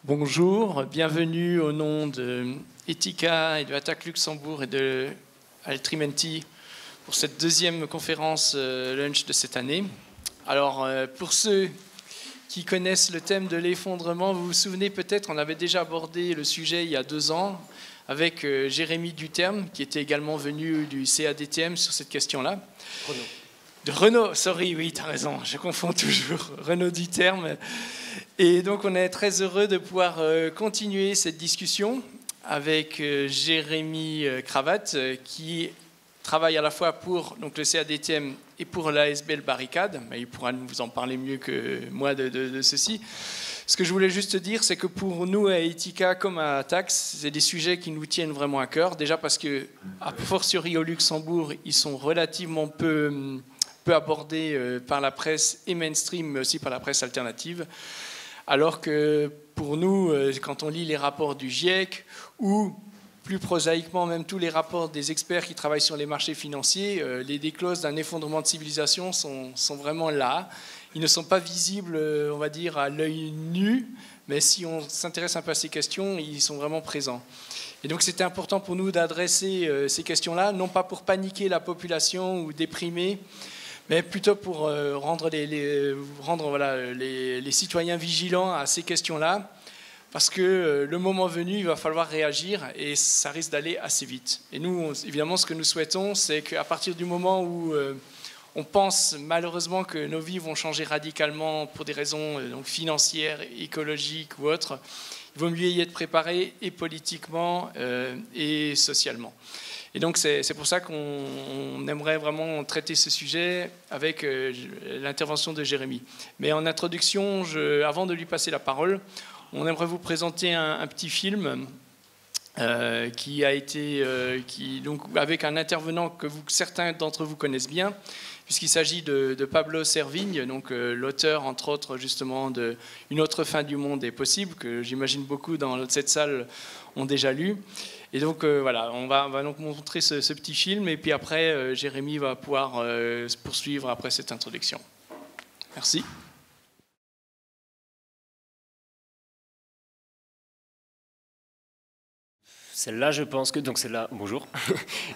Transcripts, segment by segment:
Bonjour, bienvenue au nom de Ethica et de Attaque Luxembourg et de Altrimenti pour cette deuxième conférence lunch de cette année. Alors, pour ceux qui connaissent le thème de l'effondrement, vous vous souvenez peut-être, on avait déjà abordé le sujet il y a 2 ans avec Jérémy Duterme, qui était également venu du CADTM sur cette question-là. Renaud, sorry, oui, tu as raison, je confonds toujours, Renaud Duterme. Et donc on est très heureux de pouvoir continuer cette discussion avec Jérémy Cravatte, qui travaille à la fois pour donc, le CADTM et pour l'ASBL Barricade. Il pourra nous en parler mieux que moi de ceci. Ce que je voulais juste dire, c'est que pour nous à Ethica comme à Tax, c'est des sujets qui nous tiennent vraiment à cœur. Déjà parce que, a fortiori au Luxembourg, ils sont relativement peu abordés par la presse et mainstream, mais aussi par la presse alternative. Alors que pour nous, quand on lit les rapports du GIEC ou plus prosaïquement même tous les rapports des experts qui travaillent sur les marchés financiers, les décloses d'un effondrement de civilisation sont vraiment là. Ils ne sont pas visibles, on va dire, à l'œil nu, mais si on s'intéresse un peu à ces questions, ils sont vraiment présents. Et donc c'était important pour nous d'adresser ces questions-là, non pas pour paniquer la population ou déprimer, mais plutôt pour rendre les citoyens vigilants à ces questions-là, parce que le moment venu, il va falloir réagir et ça risque d'aller assez vite. Et nous, évidemment, ce que nous souhaitons, c'est qu'à partir du moment où on pense malheureusement que nos vies vont changer radicalement pour des raisons donc financières, écologiques ou autres, il vaut mieux y être préparé et politiquement et socialement. Et donc c'est pour ça qu'on aimerait vraiment traiter ce sujet avec l'intervention de Jérémy. Mais en introduction, avant de lui passer la parole, on aimerait vous présenter un petit film qui a été, donc avec un intervenant que certains d'entre vous connaissent bien, puisqu'il s'agit de Pablo Servigne, donc l'auteur entre autres justement de Une autre fin du monde est possible, que j'imagine beaucoup dans cette salle ont déjà lu. Et donc voilà, on va donc montrer ce petit film et puis après Jérémy va pouvoir poursuivre après cette introduction. Merci. Celle-là, je pense que donc bonjour,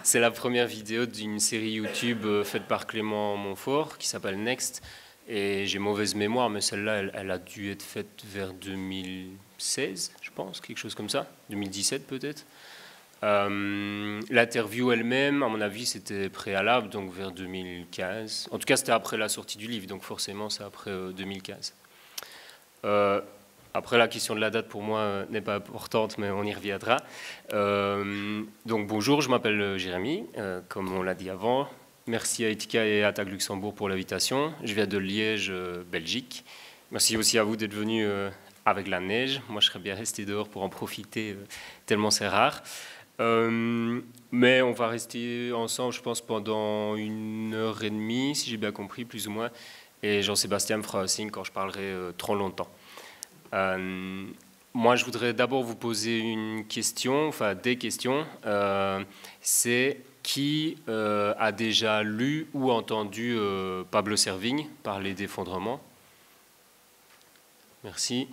c'est la première vidéo d'une série YouTube faite par Clément Montfort qui s'appelle Next. Et j'ai mauvaise mémoire, mais celle-là, elle a dû être faite vers 2016, je pense, quelque chose comme ça, 2017 peut-être. L'interview elle-même, à mon avis, c'était préalable, donc vers 2015. En tout cas, c'était après la sortie du livre, donc forcément, c'est après 2015. Après, la question de la date, pour moi, n'est pas importante, mais on y reviendra. Donc, bonjour, je m'appelle Jérémy, comme on l'a dit avant. Merci à Ethica et à Attaque Luxembourg pour l'invitation. Je viens de Liège, Belgique. Merci aussi à vous d'être venus avec la neige. Moi, je serais bien resté dehors pour en profiter, tellement c'est rare. Mais on va rester ensemble, je pense, pendant 1h30, si j'ai bien compris, plus ou moins. Et Jean-Sébastien me fera un signe quand je parlerai trop longtemps. Moi, je voudrais d'abord vous poser une question, enfin des questions. C'est qui a déjà lu ou entendu Pablo Servigne parler d'effondrement? Merci.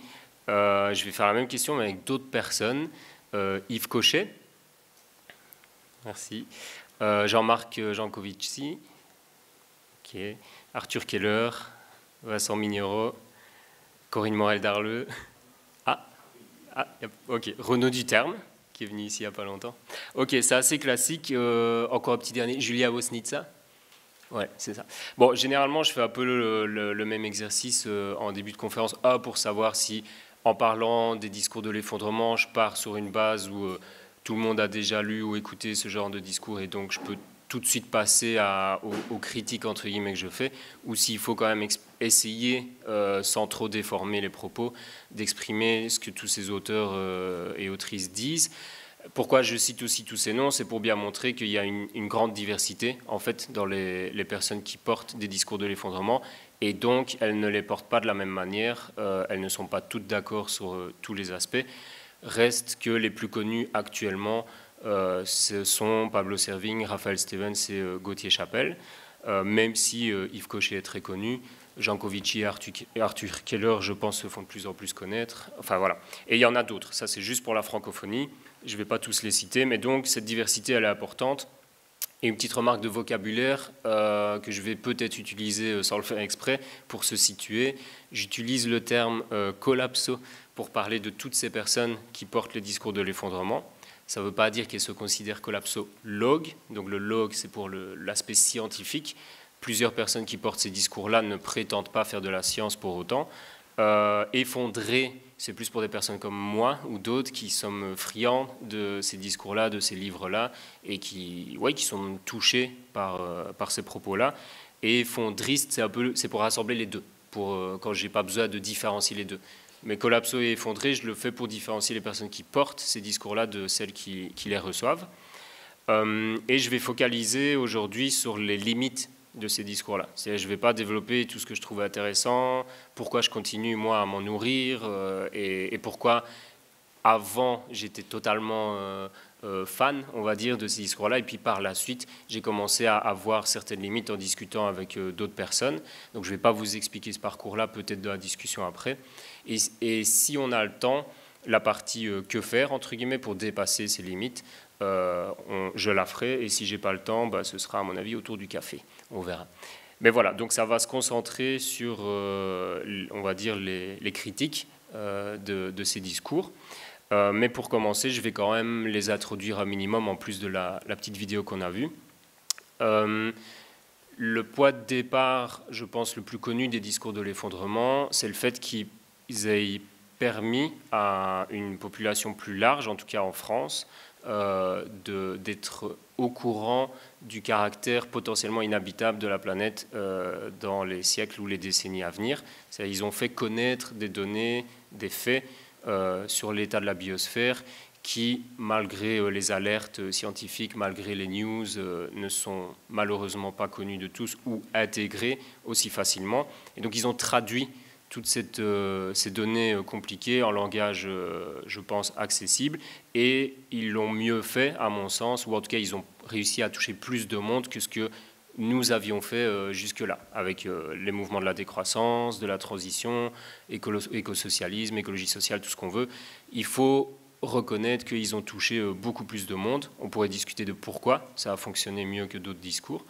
Je vais faire la même question, mais avec d'autres personnes. Yves Cochet. Merci. Jean-Marc Jancovici. Ok. Arthur Keller. Vincent Mignereau. Corinne Morel-Darleux. Ok. Renaud Duterme, qui est venu ici il n'y a pas longtemps. Ok, c'est assez classique. Encore un petit dernier. Julia Wosnitsa. Ouais, c'est ça. Bon, généralement, je fais un peu le même exercice en début de conférence. Pour savoir si, en parlant des discours de l'effondrement, je pars sur une base où tout le monde a déjà lu ou écouté ce genre de discours et donc je peux tout de suite passer aux critiques entre guillemets que je fais, ou s'il faut quand même essayer, sans trop déformer les propos, d'exprimer ce que tous ces auteurs et autrices disent. Pourquoi je cite aussi tous ces noms? C'est pour bien montrer qu'il y a une grande diversité en fait dans les personnes qui portent des discours de l'effondrement, et donc elles ne les portent pas de la même manière, elles ne sont pas toutes d'accord sur tous les aspects. Reste que les plus connus actuellement, ce sont Pablo Servigne, Raphaël Stevens et Gauthier Chapelle. même si Yves Cochet est très connu. Jean Covici et Arthur Keller, je pense, se font de plus en plus connaître. Enfin, voilà. Et il y en a d'autres. Ça, c'est juste pour la francophonie. Je ne vais pas tous les citer, mais donc, cette diversité, elle est importante. Et une petite remarque de vocabulaire que je vais peut-être utiliser sans le faire exprès pour se situer. J'utilise le terme collapso pour parler de toutes ces personnes qui portent le discours de l'effondrement. Ça ne veut pas dire qu'elles se considèrent collapsologues. Donc, le log, c'est pour l'aspect scientifique. Plusieurs personnes qui portent ces discours-là ne prétendent pas faire de la science pour autant. Effondré, c'est plus pour des personnes comme moi ou d'autres qui sommes friands de ces discours-là, de ces livres-là, et qui sont touchés par ces propos-là. Et effondriste, c'est pour rassembler les deux, quand je n'ai pas besoin de différencier les deux. Mais collapso et effondré, je le fais pour différencier les personnes qui portent ces discours-là de celles qui les reçoivent. Et je vais focaliser aujourd'hui sur les limites de ces discours-là. Je ne vais pas développer tout ce que je trouve intéressant, pourquoi je continue, moi, à m'en nourrir, et pourquoi, avant, j'étais totalement fan, on va dire, de ces discours-là, et puis par la suite, j'ai commencé à avoir certaines limites en discutant avec d'autres personnes. Donc, je ne vais pas vous expliquer ce parcours-là, peut-être dans la discussion après. Et si on a le temps, la partie que faire, entre guillemets, pour dépasser ces limites, je la ferai, et si je n'ai pas le temps, ce sera, à mon avis, autour du café. On verra. Mais voilà, donc ça va se concentrer sur, on va dire, les critiques de ces discours. Mais pour commencer, je vais quand même les introduire un minimum, en plus de la petite vidéo qu'on a vue. Le point de départ, je pense, le plus connu des discours de l'effondrement, c'est le fait qu'ils aient permis à une population plus large, en tout cas en France, d'être au courant du caractère potentiellement inhabitable de la planète dans les siècles ou les décennies à venir. Ils ont fait connaître des données, des faits sur l'état de la biosphère qui, malgré les alertes scientifiques, malgré les news, ne sont malheureusement pas connus de tous ou intégrés aussi facilement. Et donc ils ont traduit toutes ces données compliquées en langage, je pense, accessible. Et ils l'ont mieux fait, à mon sens, ou en tout cas, ils ont réussi à toucher plus de monde que ce que nous avions fait jusque-là, avec les mouvements de la décroissance, de la transition, écosocialisme, écologie sociale, tout ce qu'on veut. Il faut reconnaître qu'ils ont touché beaucoup plus de monde. On pourrait discuter de pourquoi ça a fonctionné mieux que d'autres discours.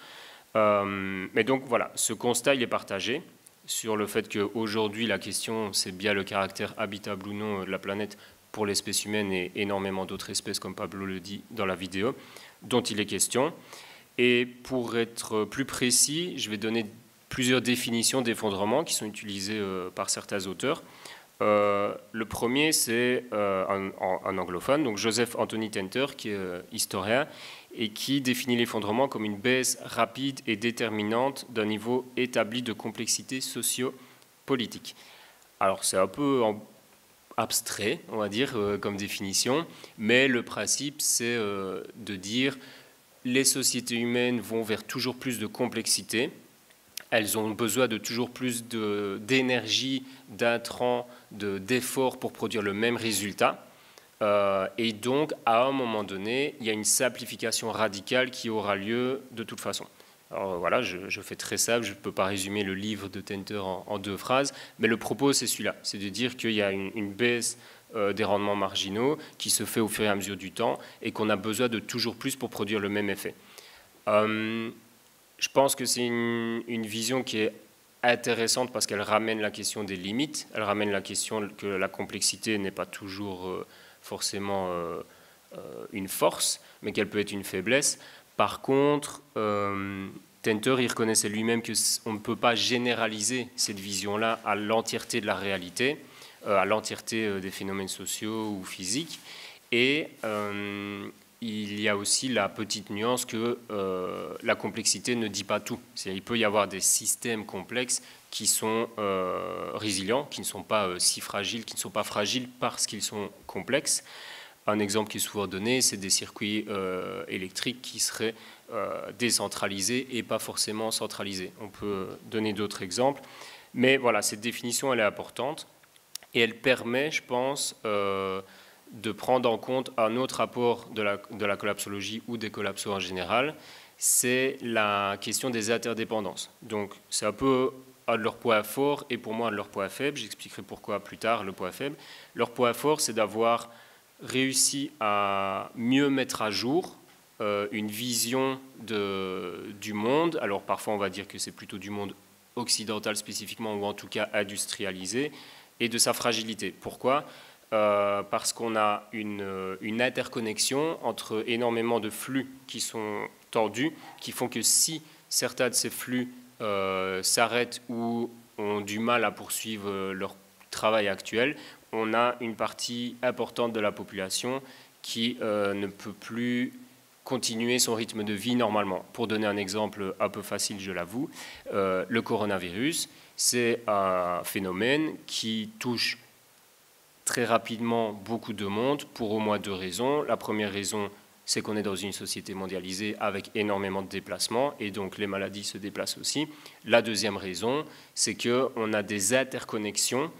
Mais donc, voilà, ce constat, il est partagé sur le fait qu'aujourd'hui, la question, c'est bien le caractère habitable ou non de la planète pour l'espèce humaine et énormément d'autres espèces, comme Pablo le dit dans la vidéo, dont il est question. Et pour être plus précis, je vais donner plusieurs définitions d'effondrement qui sont utilisées par certains auteurs. Le premier, c'est un anglophone, donc Joseph Anthony Tenter, qui est historien, et qui définit l'effondrement comme une baisse rapide et déterminante d'un niveau établi de complexité socio-politique. Alors c'est un peu abstrait, on va dire, comme définition, mais le principe, c'est de dire les sociétés humaines vont vers toujours plus de complexité, elles ont besoin de toujours plus d'énergie, d'intrants, d'efforts pour produire le même résultat. Et donc, à un moment donné, il y a une simplification radicale qui aura lieu de toute façon. Alors voilà, je fais très simple, je ne peux pas résumer le livre de Tenter en 2 phrases, mais le propos, c'est celui-là, c'est de dire qu'il y a une baisse des rendements marginaux qui se fait au fur et à mesure du temps et qu'on a besoin de toujours plus pour produire le même effet. Je pense que c'est une vision qui est intéressante parce qu'elle ramène la question des limites, elle ramène la question que la complexité n'est pas toujours forcément une force, mais qu'elle peut être une faiblesse. Par contre, Tenter, il reconnaissait lui-même qu'on ne peut pas généraliser cette vision-là à l'entièreté de la réalité, à l'entièreté des phénomènes sociaux ou physiques. Et il y a aussi la petite nuance que la complexité ne dit pas tout. Il peut y avoir des systèmes complexes qui sont résilients, qui ne sont pas si fragiles, qui ne sont pas fragiles parce qu'ils sont complexes. Un exemple qui est souvent donné, c'est des circuits électriques qui seraient décentralisés et pas forcément centralisés. On peut donner d'autres exemples. Mais voilà, cette définition, elle est importante et elle permet, je pense, de prendre en compte un autre rapport de la collapsologie ou des collapsos en général, c'est la question des interdépendances. Donc c'est un peu un de leurs points forts et pour moi un de leurs points faibles. J'expliquerai pourquoi plus tard le point faible. Leur point fort, c'est d'avoir réussi à mieux mettre à jour une vision du monde. Alors parfois on va dire que c'est plutôt du monde occidental spécifiquement ou en tout cas industrialisé et de sa fragilité. Pourquoi ? Parce qu'on a une interconnexion entre énormément de flux qui sont tendus, qui font que si certains de ces flux s'arrêtent ou ont du mal à poursuivre leur travail actuel, on a une partie importante de la population qui ne peut plus continuer son rythme de vie normalement. Pour donner un exemple un peu facile, je l'avoue, le coronavirus, c'est un phénomène qui touche très rapidement beaucoup de monde pour au moins deux raisons. La première raison, c'est qu'on est dans une société mondialisée avec énormément de déplacements et donc les maladies se déplacent aussi. La deuxième raison, c'est qu'on a des interconnexions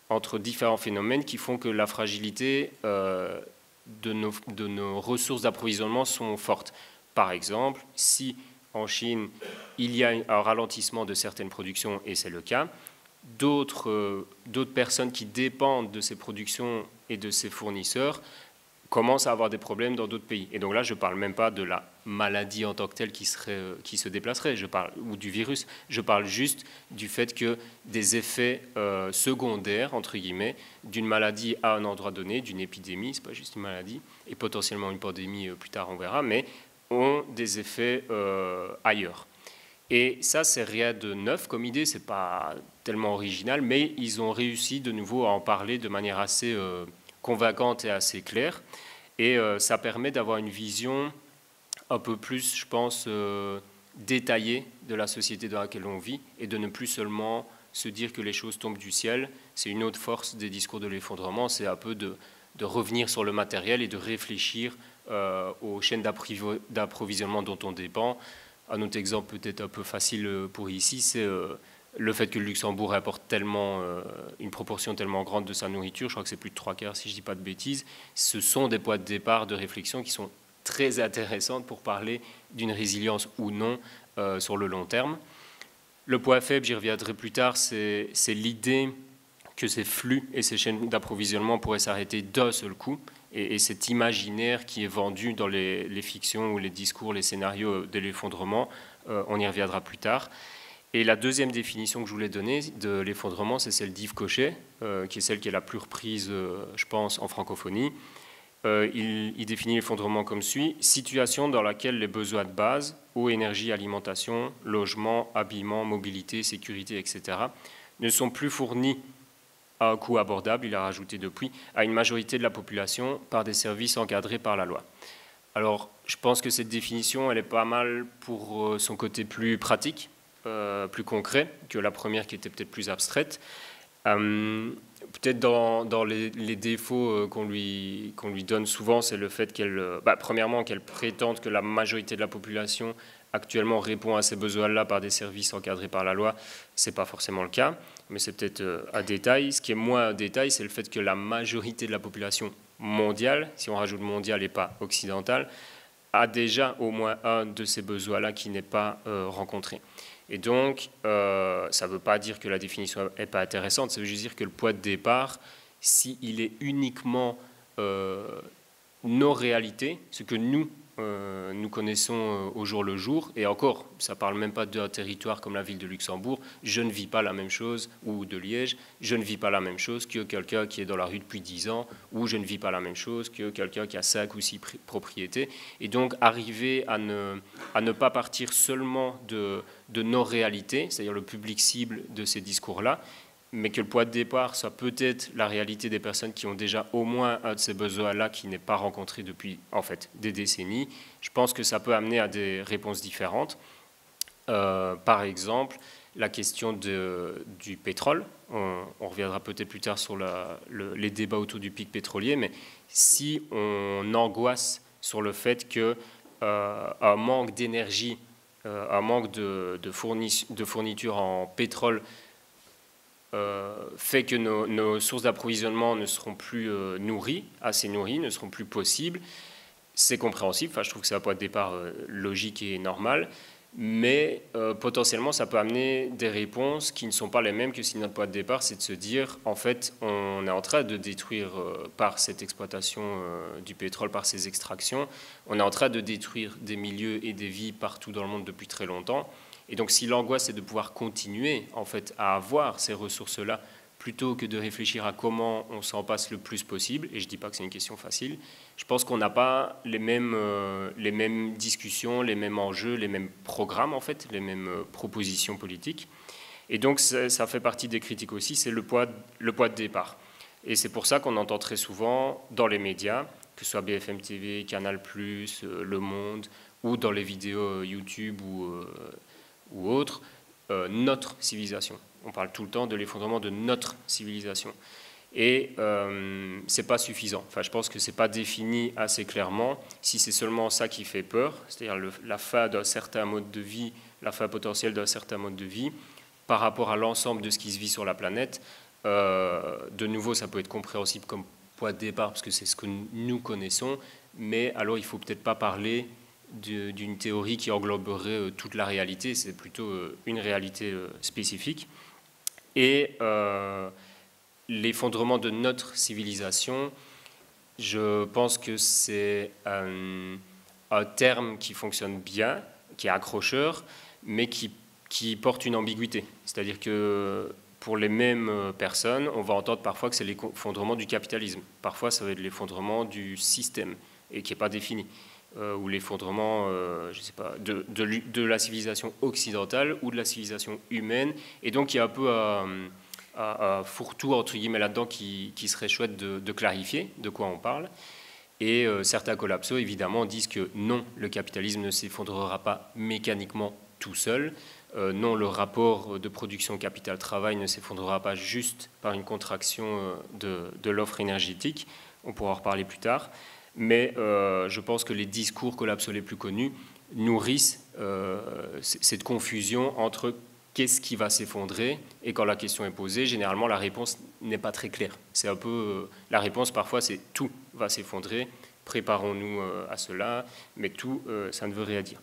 entre différents phénomènes qui font que la fragilité de nos ressources d'approvisionnement sont fortes. Par exemple, si en Chine, il y a un ralentissement de certaines productions, et c'est le cas, d'autres personnes qui dépendent de ces productions et de ces fournisseurs commencent à avoir des problèmes dans d'autres pays. Et donc là, je ne parle même pas de la maladie en tant que telle qui se déplacerait, ou du virus. Je parle juste du fait que des effets secondaires, entre guillemets, d'une maladie à un endroit donné, d'une épidémie, ce n'est pas juste une maladie, et potentiellement une pandémie plus tard, on verra, mais ont des effets ailleurs. Et ça, c'est rien de neuf comme idée, c'est pas tellement original, mais ils ont réussi de nouveau à en parler de manière assez convaincante et assez claire. Et ça permet d'avoir une vision un peu plus, je pense, détaillée de la société dans laquelle on vit et de ne plus seulement se dire que les choses tombent du ciel. C'est une autre force des discours de l'effondrement, c'est un peu de revenir sur le matériel et de réfléchir aux chaînes d'approvisionnement dont on dépend. Un autre exemple peut-être un peu facile pour ici, c'est le fait que le Luxembourg apporte tellement, une proportion tellement grande de sa nourriture, je crois que c'est plus de 3/4 si je ne dis pas de bêtises. Ce sont des points de départ de réflexion qui sont très intéressantes pour parler d'une résilience ou non sur le long terme. Le point faible, j'y reviendrai plus tard, c'est l'idée que ces flux et ces chaînes d'approvisionnement pourraient s'arrêter d'un seul coup. Et cet imaginaire qui est vendu dans les fictions ou les discours, les scénarios de l'effondrement, on y reviendra plus tard. Et la deuxième définition que je voulais donner de l'effondrement, c'est celle d'Yves Cochet, qui est celle qui est la plus reprise, je pense, en francophonie. Il définit l'effondrement comme suit: situation dans laquelle les besoins de base, eau, énergie, alimentation, logement, habillement, mobilité, sécurité, etc., ne sont plus fournis à un coût abordable, il a rajouté depuis, à une majorité de la population par des services encadrés par la loi. Alors, je pense que cette définition, elle est pas mal pour son côté plus pratique, plus concret que la première qui était peut-être plus abstraite. Peut-être dans les défauts qu'on lui donne souvent, c'est le fait premièrement, qu'elle prétende que la majorité de la population actuellement répond à ces besoins-là par des services encadrés par la loi. Ce n'est pas forcément le cas, mais c'est peut-être un détail. Ce qui est moins un détail, c'est le fait que la majorité de la population mondiale, si on rajoute mondiale et pas occidentale, a déjà au moins un de ces besoins-là qui n'est pas rencontré. Et donc, ça ne veut pas dire que la définition n'est pas intéressante, ça veut juste dire que le point de départ, s'il est uniquement nos réalités, ce que nous connaissons au jour le jour, et encore, ça ne parle même pas d'un territoire comme la ville de Luxembourg, je ne vis pas la même chose, ou de Liège, je ne vis pas la même chose que quelqu'un qui est dans la rue depuis 10 ans, ou je ne vis pas la même chose que quelqu'un qui a 5 ou 6 propriétés. Et donc, arriver à ne pas partir seulement de nos réalités, c'est-à-dire le public cible de ces discours-là, mais que le point de départ soit peut-être la réalité des personnes qui ont déjà au moins un de ces besoins-là qui n'est pas rencontré depuis, en fait, des décennies. Je pense que ça peut amener à des réponses différentes. Par exemple, la question du pétrole. On reviendra peut-être plus tard sur les débats autour du pic pétrolier, mais si on angoisse sur le fait qu'un manque d'énergie, un manque de fourniture en pétrole fait que nos sources d'approvisionnement ne seront plus assez nourries, ne seront plus possibles, c'est compréhensible, enfin, je trouve que c'est un point de départ logique et normal, mais potentiellement ça peut amener des réponses qui ne sont pas les mêmes que si notre point de départ c'est de se dire en fait on est en train de détruire par cette exploitation du pétrole, par ces extractions, on est en train de détruire des milieux et des vies partout dans le monde depuis très longtemps, et donc si l'angoisse c'est de pouvoir continuer en fait à avoir ces ressources-là plutôt que de réfléchir à comment on s'en passe le plus possible, et je ne dis pas que c'est une question facile, je pense qu'on n'a pas les mêmes discussions, les mêmes enjeux, les mêmes programmes en fait, les mêmes propositions politiques. Et donc ça fait partie des critiques aussi, c'est le poids de départ. Et c'est pour ça qu'on entend très souvent dans les médias, que ce soit BFM TV, Canal+, Le Monde, ou dans les vidéos YouTube ou autres, notre civilisation. On parle tout le temps de l'effondrement de notre civilisation. Et c'est pas suffisant. Enfin, je pense que c'est pas défini assez clairement. Si c'est seulement ça qui fait peur, c'est-à-dire la fin d'un certain mode de vie, la fin potentielle d'un certain mode de vie, par rapport à l'ensemble de ce qui se vit sur la planète, de nouveau, ça peut être compréhensible comme point de départ, parce que c'est ce que nous connaissons, mais alors il faut peut-être pas parler d'une théorie qui engloberait toute la réalité, c'est plutôt une réalité spécifique. Et l'effondrement de notre civilisation, je pense que c'est un terme qui fonctionne bien, qui est accrocheur, mais qui porte une ambiguïté. C'est-à-dire que pour les mêmes personnes, on va entendre parfois que c'est l'effondrement du capitalisme. Parfois, ça va être l'effondrement du système, et qui n'est pas défini. Ou l'effondrement, je sais pas, de la civilisation occidentale ou de la civilisation humaine. Et donc, il y a un peu un fourre-tout, entre guillemets, là-dedans qui serait chouette de clarifier de quoi on parle. Et certains collapsos, évidemment, disent que non, le capitalisme ne s'effondrera pas mécaniquement tout seul. Non, le rapport de production capital-travail ne s'effondrera pas juste par une contraction de l'offre énergétique. On pourra en reparler plus tard. Mais je pense que les discours collapsaux les plus connus nourrissent cette confusion entre qu'est-ce qui va s'effondrer, et quand la question est posée, généralement la réponse n'est pas très claire. C'est un peu la réponse parfois c'est tout va s'effondrer, préparons-nous à cela, mais tout ça ne veut rien dire.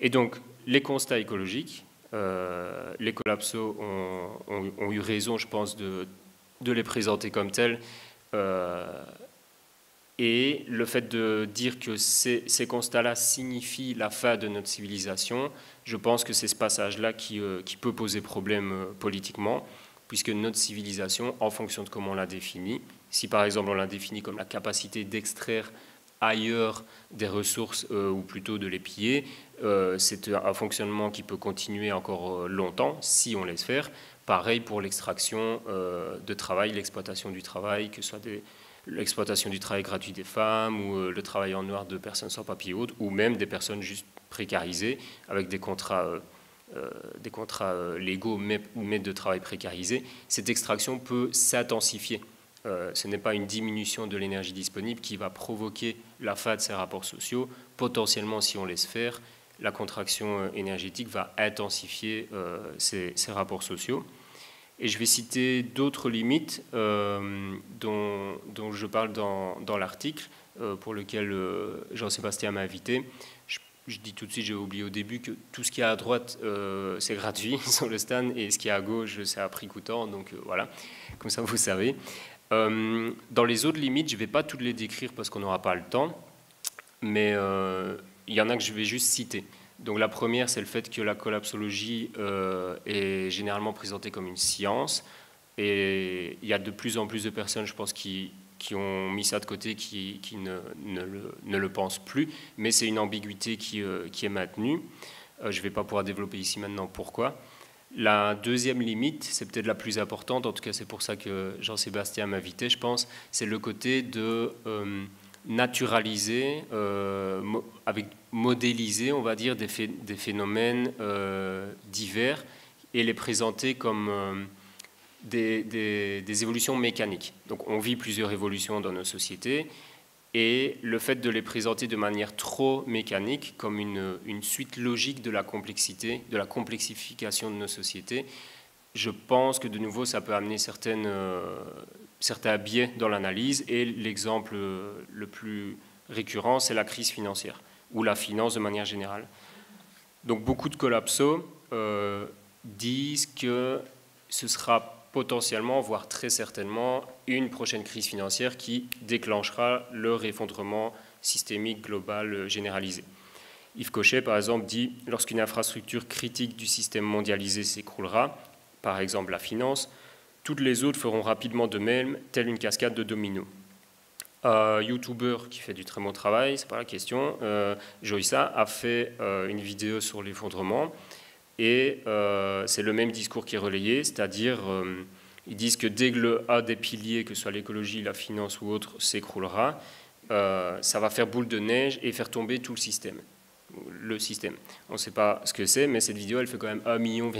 Et donc les constats écologiques, les collapsos ont eu raison, je pense, de les présenter comme tels. Et le fait de dire que ces constats-là signifient la fin de notre civilisation, je pense que c'est ce passage-là qui peut poser problème politiquement, puisque notre civilisation, en fonction de comment on la définit, si par exemple on la définit comme la capacité d'extraire ailleurs des ressources ou plutôt de les piller, c'est un fonctionnement qui peut continuer encore longtemps si on laisse faire. Pareil pour l'extraction de travail, l'exploitation du travail, que ce soit l'exploitation du travail gratuit des femmes ou le travail en noir de personnes sans papier ou autres, ou même des personnes juste précarisées avec des contrats légaux mais de travail précarisé. Cette extraction peut s'intensifier. Ce n'est pas une diminution de l'énergie disponible qui va provoquer la fin de ces rapports sociaux. Potentiellement, si on laisse faire, la contraction énergétique va intensifier ces rapports sociaux. Et je vais citer d'autres limites dont je parle dans l'article, pour lequel Jean-Sébastien m'a invité. Je dis tout de suite, j'ai oublié au début, que tout ce qui est à droite, c'est gratuit sur le stand, et ce qui est à gauche, c'est à prix coûtant. Donc voilà, comme ça vous savez. Dans les autres limites, je ne vais pas toutes les décrire parce qu'on n'aura pas le temps, mais il y en a que je vais juste citer. Donc la première, c'est le fait que la collapsologie est généralement présentée comme une science, et il y a de plus en plus de personnes, je pense, qui ont mis ça de côté, qui ne le pensent plus, mais c'est une ambiguïté qui est maintenue. Je ne vais pas pouvoir développer ici maintenant pourquoi. La deuxième limite, c'est peut-être la plus importante, en tout cas c'est pour ça que Jean-Sébastien m'a invité, je pense, c'est le côté de naturaliser, avec modéliser, on va dire, des phénomènes divers, et les présenter comme des évolutions mécaniques. Donc on vit plusieurs évolutions dans nos sociétés, et le fait de les présenter de manière trop mécanique, comme une suite logique de la complexité, de la complexification de nos sociétés, je pense que de nouveau ça peut amener certains biais dans l'analyse, et l'exemple le plus récurrent, c'est la crise financière, ou la finance de manière générale. Donc beaucoup de collapsos disent que ce sera potentiellement, voire très certainement, une prochaine crise financière qui déclenchera leur effondrement systémique global généralisé. Yves Cochet, par exemple, dit « Lorsqu'une infrastructure critique du système mondialisé s'écroulera, par exemple la finance, toutes les autres feront rapidement de même, telle une cascade de dominos. » YouTuber qui fait du très bon travail, c'est pas la question, Joysa a fait une vidéo sur l'effondrement et c'est le même discours qui est relayé, c'est-à-dire ils disent que dès que le A des piliers, que ce soit l'écologie, la finance ou autre, s'écroulera, ça va faire boule de neige et faire tomber tout le système. On ne sait pas ce que c'est, mais cette vidéo, elle fait quand même 1,7 million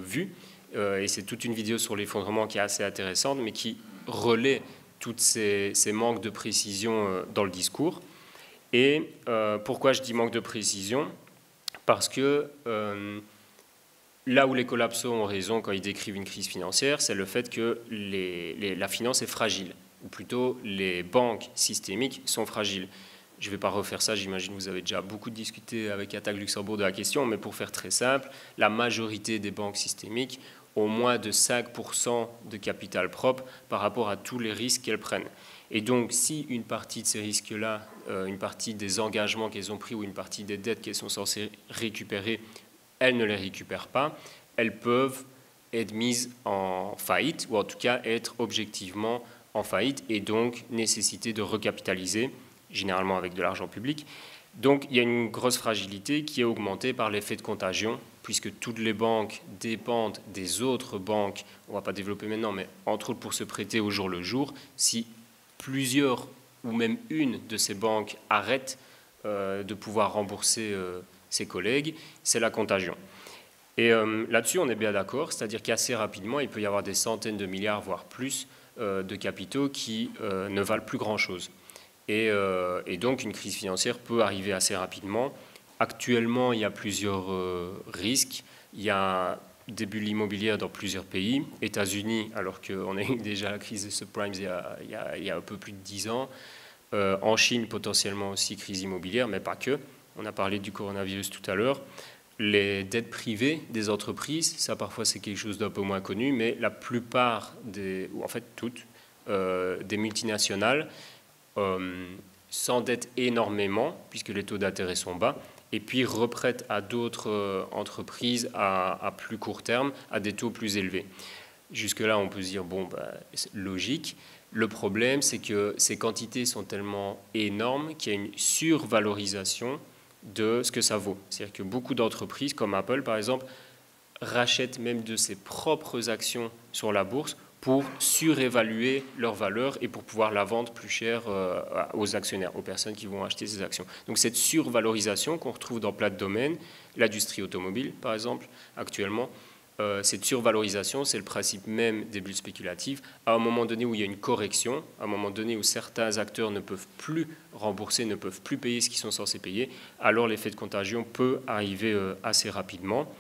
vues. Et c'est toute une vidéo sur l'effondrement qui est assez intéressante, mais qui relaie tous ces manques de précision dans le discours. Et pourquoi je dis manque de précision? Parce que là où les collapsos ont raison quand ils décrivent une crise financière, c'est le fait que la finance est fragile, ou plutôt les banques systémiques sont fragiles. Je ne vais pas refaire ça, j'imagine que vous avez déjà beaucoup discuté avec Attaque Luxembourg de la question, mais pour faire très simple, la majorité des banques systémiques ont moins de 5% de capital propre par rapport à tous les risques qu'elles prennent. Et donc, si une partie de ces risques-là, une partie des engagements qu'elles ont pris ou une partie des dettes qu'elles sont censées récupérer, elles ne les récupèrent pas, elles peuvent être mises en faillite, ou en tout cas être objectivement en faillite, et donc nécessiter de recapitaliser, généralement avec de l'argent public. Donc il y a une grosse fragilité qui est augmentée par l'effet de contagion, puisque toutes les banques dépendent des autres banques, on ne va pas développer maintenant, mais entre autres pour se prêter au jour le jour. Si plusieurs ou même une de ces banques arrête de pouvoir rembourser ses collègues, c'est la contagion. Et là-dessus, on est bien d'accord, c'est-à-dire qu'assez rapidement, il peut y avoir des centaines de milliards, voire plus, de capitaux qui ne valent plus grand-chose. Et donc, une crise financière peut arriver assez rapidement. Actuellement, il y a plusieurs risques. Il y a des bulles immobilières dans plusieurs pays. États-Unis, alors qu'on a eu déjà la crise des subprimes il y a un peu plus de 10 ans. En Chine, potentiellement aussi crise immobilière, mais pas que. On a parlé du coronavirus tout à l'heure. Les dettes privées des entreprises, ça parfois c'est quelque chose d'un peu moins connu, mais la plupart ou en fait toutes, des multinationales s'endettent énormément, puisque les taux d'intérêt sont bas, et puis reprêtent à d'autres entreprises à plus court terme, à des taux plus élevés. Jusque-là, on peut se dire, bon, c'est logique. Le problème, c'est que ces quantités sont tellement énormes qu'il y a une survalorisation de ce que ça vaut. C'est-à-dire que beaucoup d'entreprises, comme Apple par exemple, rachètent même de ses propres actions sur la bourse pour surévaluer leur valeur et pour pouvoir la vendre plus cher aux actionnaires, aux personnes qui vont acheter ces actions. Donc cette survalorisation qu'on retrouve dans plein de domaines, l'industrie automobile par exemple, actuellement, cette survalorisation, c'est le principe même des bulles spéculatives. À un moment donné où il y a une correction, à un moment donné où certains acteurs ne peuvent plus rembourser, ne peuvent plus payer ce qu'ils sont censés payer, alors l'effet de contagion peut arriver assez rapidement.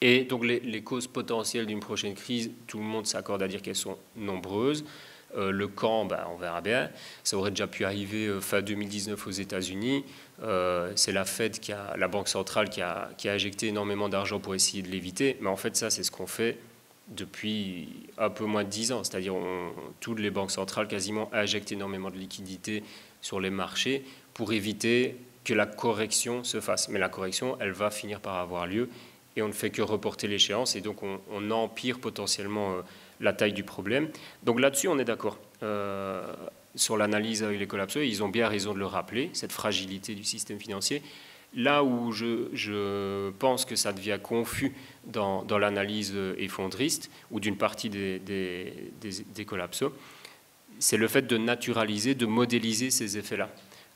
Et donc les causes potentielles d'une prochaine crise, tout le monde s'accorde à dire qu'elles sont nombreuses. Le quand, on verra bien. Ça aurait déjà pu arriver fin 2019 aux États-Unis. C'est la Fed, la Banque centrale, qui a injecté énormément d'argent pour essayer de l'éviter. Mais en fait, ça, c'est ce qu'on fait depuis un peu moins de 10 ans. C'est-à-dire toutes les banques centrales quasiment injectent énormément de liquidités sur les marchés pour éviter que la correction se fasse. Mais la correction, elle va finir par avoir lieu et on ne fait que reporter l'échéance. Et donc, on empire potentiellement la taille du problème. Donc là-dessus, on est d'accord. Sur l'analyse avec les collapseux, ils ont bien raison de le rappeler, cette fragilité du système financier. Là où je pense que ça devient confus dans l'analyse effondriste ou d'une partie des collapsos, c'est le fait de naturaliser, de modéliser ces effets-là.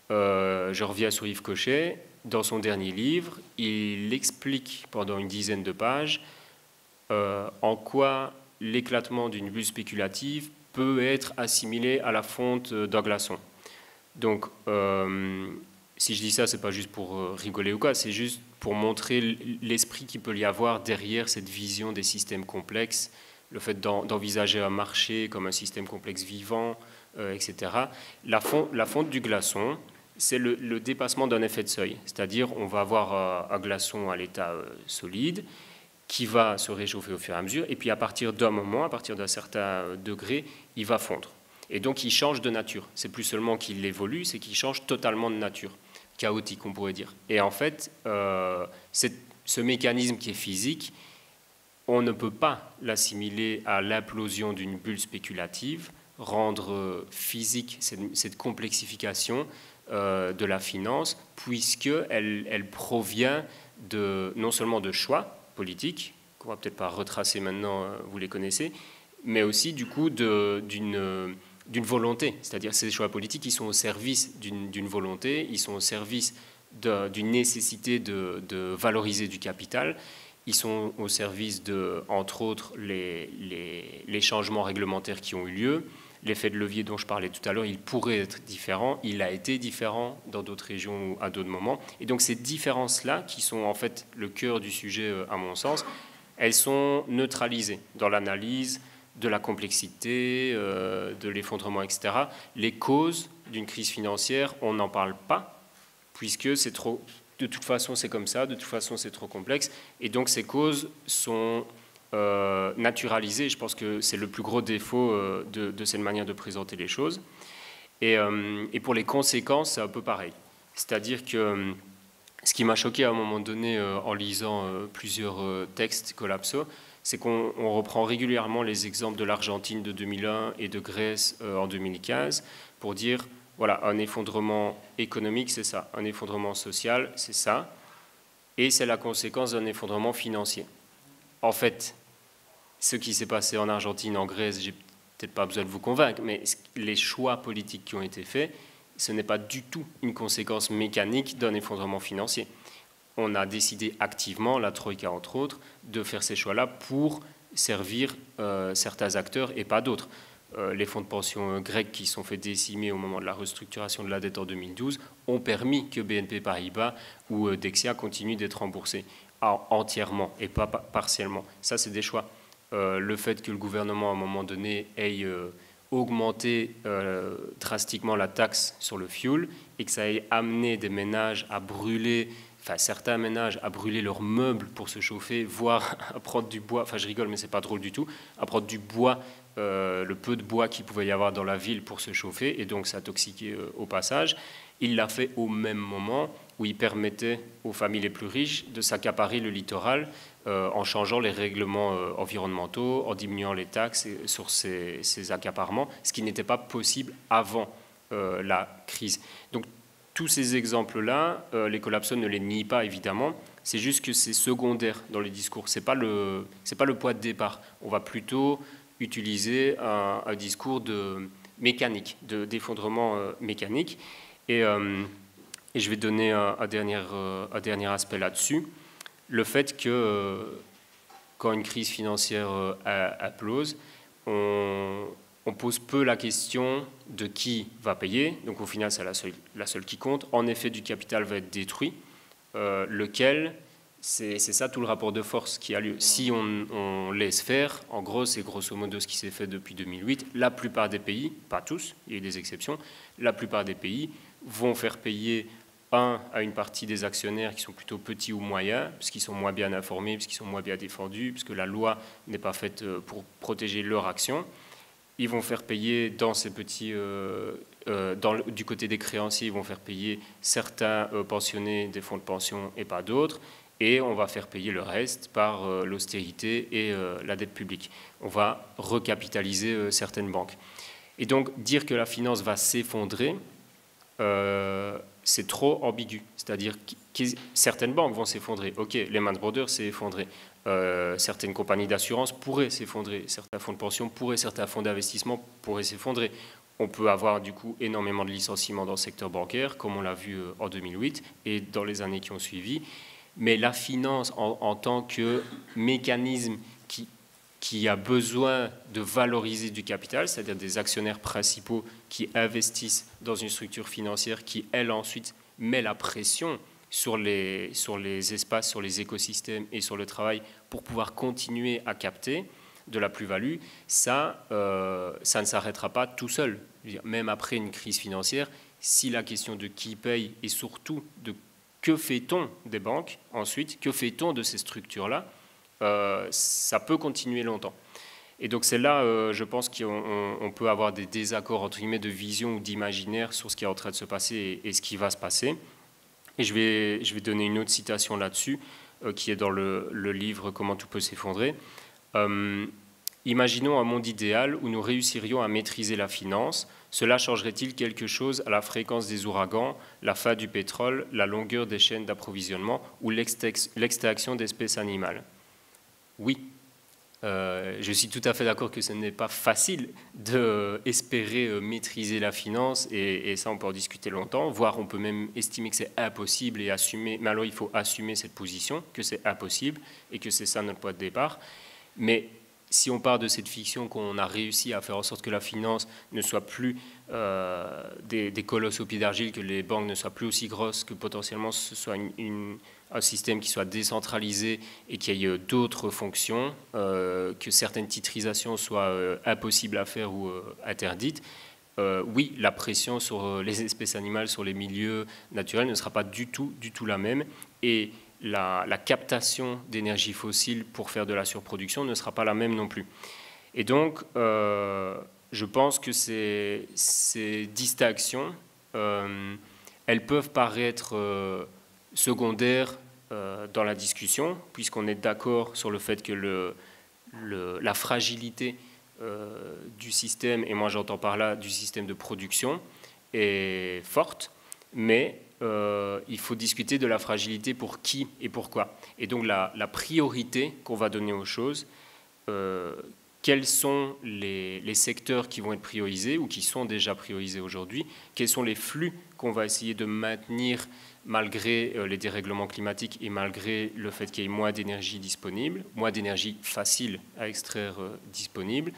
Je reviens sur Yves Cochet. Dans son dernier livre, il explique pendant une dizaine de pages en quoi l'éclatement d'une bulle spéculative peut être assimilé à la fonte d'un glaçon. Donc, si je dis ça, c'est pas juste pour rigoler ou quoi, c'est juste pour montrer l'esprit qu'il peut y avoir derrière cette vision des systèmes complexes, le fait d'envisager un marché comme un système complexe vivant, etc. La fonte du glaçon, c'est le dépassement d'un effet de seuil. C'est-à-dire, on va avoir un glaçon à l'état solide qui va se réchauffer au fur et à mesure, et puis à partir d'un moment, à partir d'un certain degré, il va fondre. Et donc, il change de nature. C'est plus seulement qu'il évolue, c'est qu'il change totalement de nature. Chaotique, on pourrait dire. Et en fait, ce mécanisme qui est physique, on ne peut pas l'assimiler à l'implosion d'une bulle spéculative, rendre physique cette complexification de la finance, puisqu'elle provient non seulement de choix politiques, qu'on va peut-être pas retracer maintenant, vous les connaissez, mais aussi du coup d'une volonté, c'est-à-dire ces choix politiques qui sont au service d'une volonté, ils sont au service d'une nécessité de valoriser du capital, ils sont au service de, entre autres, les changements réglementaires qui ont eu lieu. L'effet de levier dont je parlais tout à l'heure, il pourrait être différent, il a été différent dans d'autres régions ou à d'autres moments. Et donc ces différences-là, qui sont en fait le cœur du sujet à mon sens, elles sont neutralisées dans l'analyse de la complexité, de l'effondrement, etc. Les causes d'une crise financière, on n'en parle pas, puisque c'est trop... De toute façon, c'est comme ça, de toute façon, c'est trop complexe. Et donc ces causes sont... naturalisé. Je pense que c'est le plus gros défaut de cette manière de présenter les choses. Et pour les conséquences, c'est un peu pareil. C'est-à-dire que ce qui m'a choqué à un moment donné en lisant plusieurs textes Collapso, c'est qu'on reprend régulièrement les exemples de l'Argentine de 2001 et de Grèce en 2015 pour dire, voilà, un effondrement économique, c'est ça, un effondrement social, c'est ça, et c'est la conséquence d'un effondrement financier. En fait, ce qui s'est passé en Argentine, en Grèce, j'ai peut-être pas besoin de vous convaincre, mais les choix politiques qui ont été faits, ce n'est pas du tout une conséquence mécanique d'un effondrement financier. On a décidé activement, la Troïka entre autres, de faire ces choix-là pour servir certains acteurs et pas d'autres. Les fonds de pension grecs qui sont fait décimer au moment de la restructuration de la dette en 2012 ont permis que BNP Paribas ou Dexia continuent d'être remboursés entièrement et pas partiellement. Ça, c'est des choix. Le fait que le gouvernement, à un moment donné, ait augmenté drastiquement la taxe sur le fioul et que ça ait amené des ménages à brûler, enfin certains ménages à brûler leurs meubles pour se chauffer, voire à prendre du bois, enfin je rigole mais c'est pas drôle du tout, à prendre du bois, le peu de bois qu'il pouvait y avoir dans la ville pour se chauffer et donc s'intoxiquer au passage. Il l'a fait au même moment où il permettait aux familles les plus riches de s'accaparer le littoral en changeant les règlements environnementaux, en diminuant les taxes sur ces accaparements, ce qui n'était pas possible avant la crise. Donc tous ces exemples-là, les Collapso ne les nient pas évidemment, c'est juste que c'est secondaire dans les discours, c'est pas le point de départ. On va plutôt utiliser un discours de mécanique, d'effondrement mécanique. Et je vais donner un dernier aspect là-dessus. Le fait que quand une crise financière implose, on pose peu la question de qui va payer. Donc au final, c'est la seule qui compte. En effet, du capital va être détruit. Lequel, c'est ça tout le rapport de force qui a lieu. Si on laisse faire, en gros, c'est grosso modo ce qui s'est fait depuis 2008. La plupart des pays, pas tous, il y a eu des exceptions, la plupart des pays vont faire payer à une partie des actionnaires qui sont plutôt petits ou moyens, puisqu'ils sont moins bien informés, puisqu'ils sont moins bien défendus, puisque la loi n'est pas faite pour protéger leurs actions. Ils vont faire payer dans ces petits, du côté des créanciers, ils vont faire payer certains pensionnés des fonds de pension et pas d'autres, et on va faire payer le reste par l'austérité et la dette publique. On va recapitaliser certaines banques. Et donc dire que la finance va s'effondrer, c'est trop ambigu. C'est-à-dire que certaines banques vont s'effondrer. Ok, Lehman Brothers s'est effondré. Certaines compagnies d'assurance pourraient s'effondrer. Certains fonds de pension pourraient, certains fonds d'investissement pourraient s'effondrer. On peut avoir du coup énormément de licenciements dans le secteur bancaire, comme on l'a vu en 2008 et dans les années qui ont suivi. Mais la finance en tant que mécanisme qui a besoin de valoriser du capital, c'est-à-dire des actionnaires principaux qui investissent dans une structure financière qui, elle, ensuite met la pression sur les espaces, sur les écosystèmes et sur le travail pour pouvoir continuer à capter. de la plus-value, ça ne s'arrêtera pas tout seul. Je veux dire, même après une crise financière, si la question de qui paye et surtout de que fait-on des banques ensuite, que fait-on de ces structures-là, ça peut continuer longtemps. Et donc c'est là, je pense qu'on peut avoir des désaccords entre guillemets de vision ou d'imaginaire sur ce qui est en train de se passer et ce qui va se passer. Et je vais donner une autre citation là-dessus, qui est dans le livre « Comment tout peut s'effondrer ». Imaginons un monde idéal où nous réussirions à maîtriser la finance. Cela changerait-il quelque chose à la fréquence des ouragans, la fin du pétrole, la longueur des chaînes d'approvisionnement ou l'extraction d'espèces animales? Oui. Je suis tout à fait d'accord que ce n'est pas facile d'espérer maîtriser la finance, et ça on peut en discuter longtemps, voire on peut même estimer que c'est impossible et assumer, mais alors il faut assumer cette position, que c'est impossible et que c'est ça notre point de départ. Mais si on part de cette fiction qu'on a réussi à faire en sorte que la finance ne soit plus des colosses au pied d'argile, que les banques ne soient plus aussi grosses, que potentiellement ce soit un système qui soit décentralisé et qu'il y ait d'autres fonctions, que certaines titrisations soient impossibles à faire ou interdites, oui, la pression sur les espèces animales, sur les milieux naturels ne sera pas du tout la même, et la captation d'énergie fossile pour faire de la surproduction ne sera pas la même non plus. Et donc, je pense que ces distinctions, elles peuvent paraître secondaires dans la discussion, puisqu'on est d'accord sur le fait que la fragilité du système, et moi j'entends par là du système de production, est forte, mais il faut discuter de la fragilité pour qui et pourquoi. Et donc la priorité qu'on va donner aux choses, quels sont les secteurs qui vont être priorisés ou qui sont déjà priorisés aujourd'hui, quels sont les flux qu'on va essayer de maintenir malgré les dérèglements climatiques et malgré le fait qu'il y ait moins d'énergie disponible, moins d'énergie facile à extraire disponible,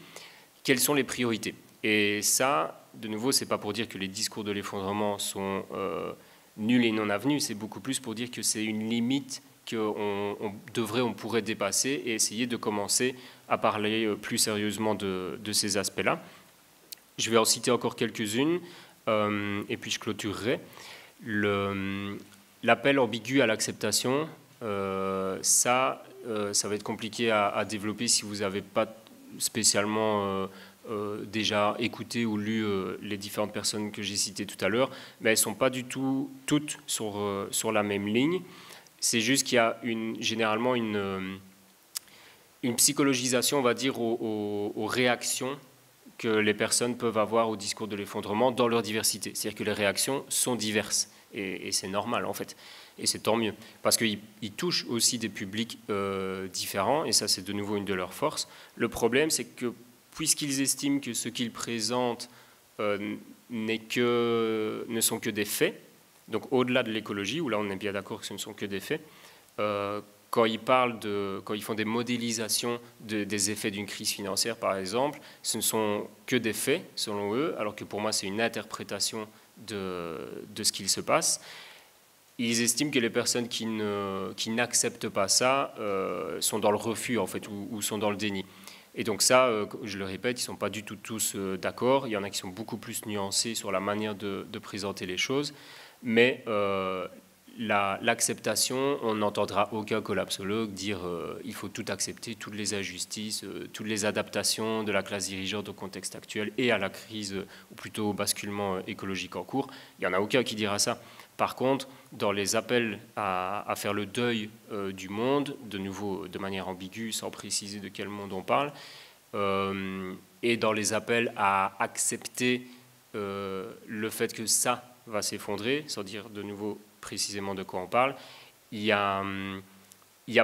quelles sont les priorités. Et ça, de nouveau, ce n'est pas pour dire que les discours de l'effondrement sont nuls et non avenus, c'est beaucoup plus pour dire que c'est une limite qu'on pourrait dépasser et essayer de commencer à parler plus sérieusement de ces aspects-là. Je vais en citer encore quelques-unes et puis je clôturerai. L'appel ambigu à l'acceptation, ça va être compliqué à développer si vous n'avez pas spécialement déjà écouté ou lu les différentes personnes que j'ai citées tout à l'heure, mais elles ne sont pas du tout toutes sur la même ligne. C'est juste qu'il y a généralement une psychologisation, on va dire, aux réactions que les personnes peuvent avoir au discours de l'effondrement dans leur diversité. C'est-à-dire que les réactions sont diverses, et c'est normal en fait, et c'est tant mieux, parce qu'ils touchent aussi des publics différents, et ça c'est de nouveau une de leurs forces. Le problème, c'est que puisqu'ils estiment que ce qu'ils présentent ne sont que des faits, donc au-delà de l'écologie, où là on est bien d'accord que ce ne sont que des faits, quand ils font des modélisations des effets d'une crise financière, par exemple, ce ne sont que des faits, selon eux, alors que pour moi, c'est une interprétation de ce qu'il se passe. Ils estiment que les personnes qui n'acceptent pas ça sont dans le refus, en fait, ou sont dans le déni. Et donc ça, je le répète, ils ne sont pas du tout tous d'accord. Il y en a qui sont beaucoup plus nuancés sur la manière de présenter les choses. Mais l'acceptation, on n'entendra aucun collapsologue dire il faut tout accepter, toutes les injustices, toutes les adaptations de la classe dirigeante au contexte actuel et à la crise, ou plutôt au basculement écologique en cours. Il n'y en a aucun qui dira ça. Par contre, dans les appels à faire le deuil du monde, de nouveau de manière ambiguë, sans préciser de quel monde on parle, et dans les appels à accepter le fait que ça va s'effondrer, sans dire de nouveau précisément de quoi on parle, il n'y a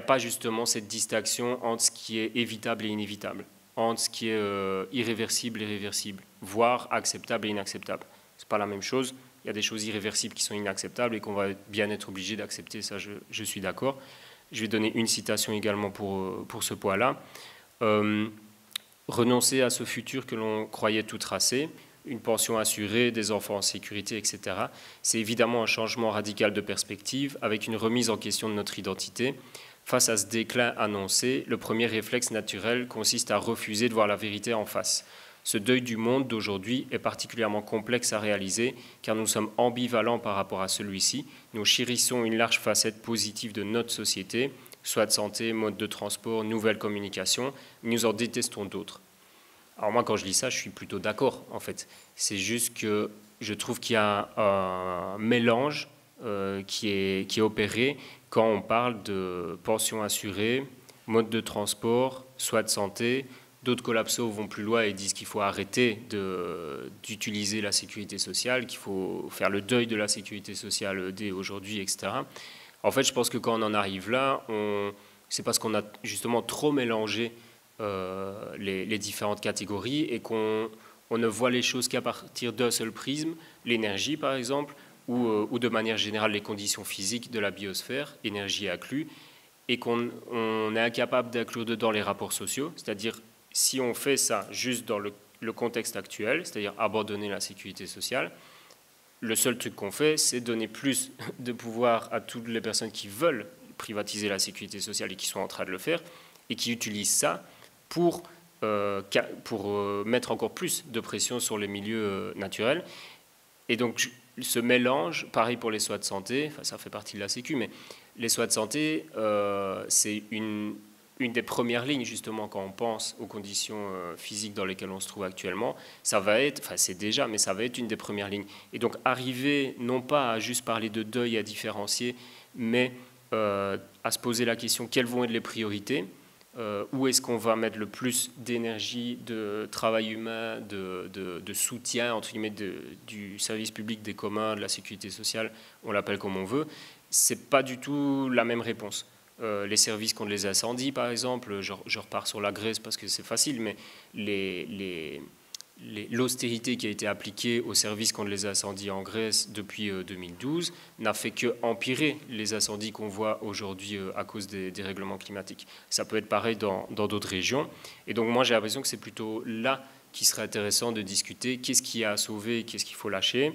pas justement cette distinction entre ce qui est évitable et inévitable, entre ce qui est irréversible et réversible, voire acceptable et inacceptable. Ce n'est pas la même chose. Il y a des choses irréversibles qui sont inacceptables et qu'on va bien être obligé d'accepter, ça je suis d'accord. Je vais donner une citation également pour ce point-là. Renoncer à ce futur que l'on croyait tout tracé, une pension assurée, des enfants en sécurité, etc. C'est évidemment un changement radical de perspective avec une remise en question de notre identité. Face à ce déclin annoncé, le premier réflexe naturel consiste à refuser de voir la vérité en face. Ce deuil du monde d'aujourd'hui est particulièrement complexe à réaliser car nous sommes ambivalents par rapport à celui-ci. Nous chérissons une large facette positive de notre société, soit de santé, mode de transport, nouvelles communications, nous en détestons d'autres. Alors moi, quand je lis ça, je suis plutôt d'accord, en fait. C'est juste que je trouve qu'il y a un mélange qui est opéré quand on parle de pension assurée, mode de transport, soit de santé. D'autres collapsos vont plus loin et disent qu'il faut arrêter d'utiliser la sécurité sociale, qu'il faut faire le deuil de la sécurité sociale dès aujourd'hui, etc. En fait, je pense que quand on en arrive là, c'est parce qu'on a justement trop mélangé les différentes catégories et qu'on ne voit les choses qu'à partir d'un seul prisme, l'énergie par exemple, ou de manière générale les conditions physiques de la biosphère, énergie inclus, et qu'on est incapable d'inclure dedans les rapports sociaux, c'est-à-dire si on fait ça juste dans le contexte actuel, c'est-à-dire abandonner la sécurité sociale, le seul truc qu'on fait, c'est donner plus de pouvoir à toutes les personnes qui veulent privatiser la sécurité sociale et qui sont en train de le faire, et qui utilisent ça pour mettre encore plus de pression sur les milieux naturels. Et donc, ce mélange, pareil pour les soins de santé, enfin, ça fait partie de la Sécu, mais les soins de santé, c'est une des premières lignes, justement, quand on pense aux conditions physiques dans lesquelles on se trouve actuellement. Ça va être, enfin, c'est déjà, mais ça va être une des premières lignes. Et donc, arriver, non pas à juste parler de deuil à différencier, mais à se poser la question, quelles vont être les priorités ? Où est-ce qu'on va mettre le plus d'énergie, de travail humain, de soutien, entre guillemets, du service public, des communs, de la sécurité sociale, on l'appelle comme on veut, c'est pas du tout la même réponse. Les services contre les incendies, par exemple, je repars sur la Grèce parce que c'est facile, mais l'austérité qui a été appliquée aux services contre les incendies en Grèce depuis 2012 n'a fait qu'empirer les incendies qu'on voit aujourd'hui à cause des règlements climatiques. Ça peut être pareil dans d'autres régions. Et donc moi j'ai l'impression que c'est plutôt là qu'il serait intéressant de discuter qu'est-ce qu'il y a à sauver, qu'est-ce qu'il faut lâcher,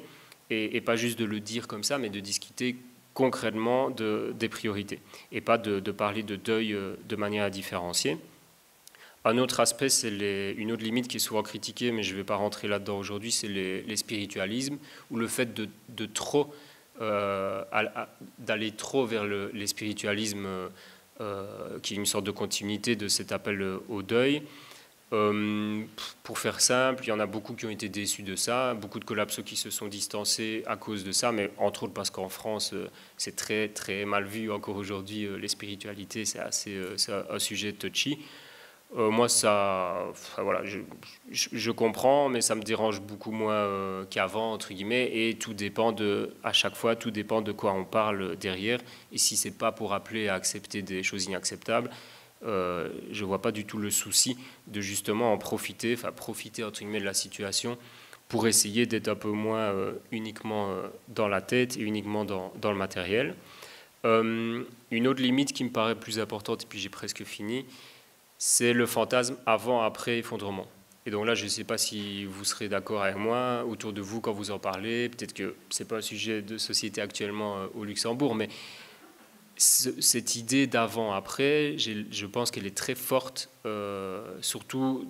et pas juste de le dire comme ça, mais de discuter concrètement des priorités, et pas de parler de deuil de manière à différencier. Un autre aspect, c'est une autre limite qui est souvent critiquée, mais je ne vais pas rentrer là-dedans aujourd'hui, c'est les spiritualismes, ou le fait d'aller trop vers les spiritualismes, qui est une sorte de continuité de cet appel au deuil. Pour faire simple, il y en a beaucoup qui ont été déçus de ça, beaucoup de collapsos qui se sont distancés à cause de ça, mais entre autres parce qu'en France, c'est très, très mal vu encore aujourd'hui, les spiritualités, c'est un sujet touchy. Moi, voilà, je comprends, mais ça me dérange beaucoup moins qu'avant, entre guillemets, et à chaque fois, tout dépend de quoi on parle derrière, et si c'est pas pour appeler à accepter des choses inacceptables, je vois pas du tout le souci de justement profiter entre guillemets de la situation pour essayer d'être un peu moins uniquement dans la tête et uniquement dans le matériel. Une autre limite qui me paraît plus importante, et puis j'ai presque fini, c'est le fantasme avant-après effondrement. Et donc là, je ne sais pas si vous serez d'accord avec moi, autour de vous, quand vous en parlez, peut-être que ce n'est pas un sujet de société actuellement au Luxembourg, mais cette idée d'avant-après, je pense qu'elle est très forte, surtout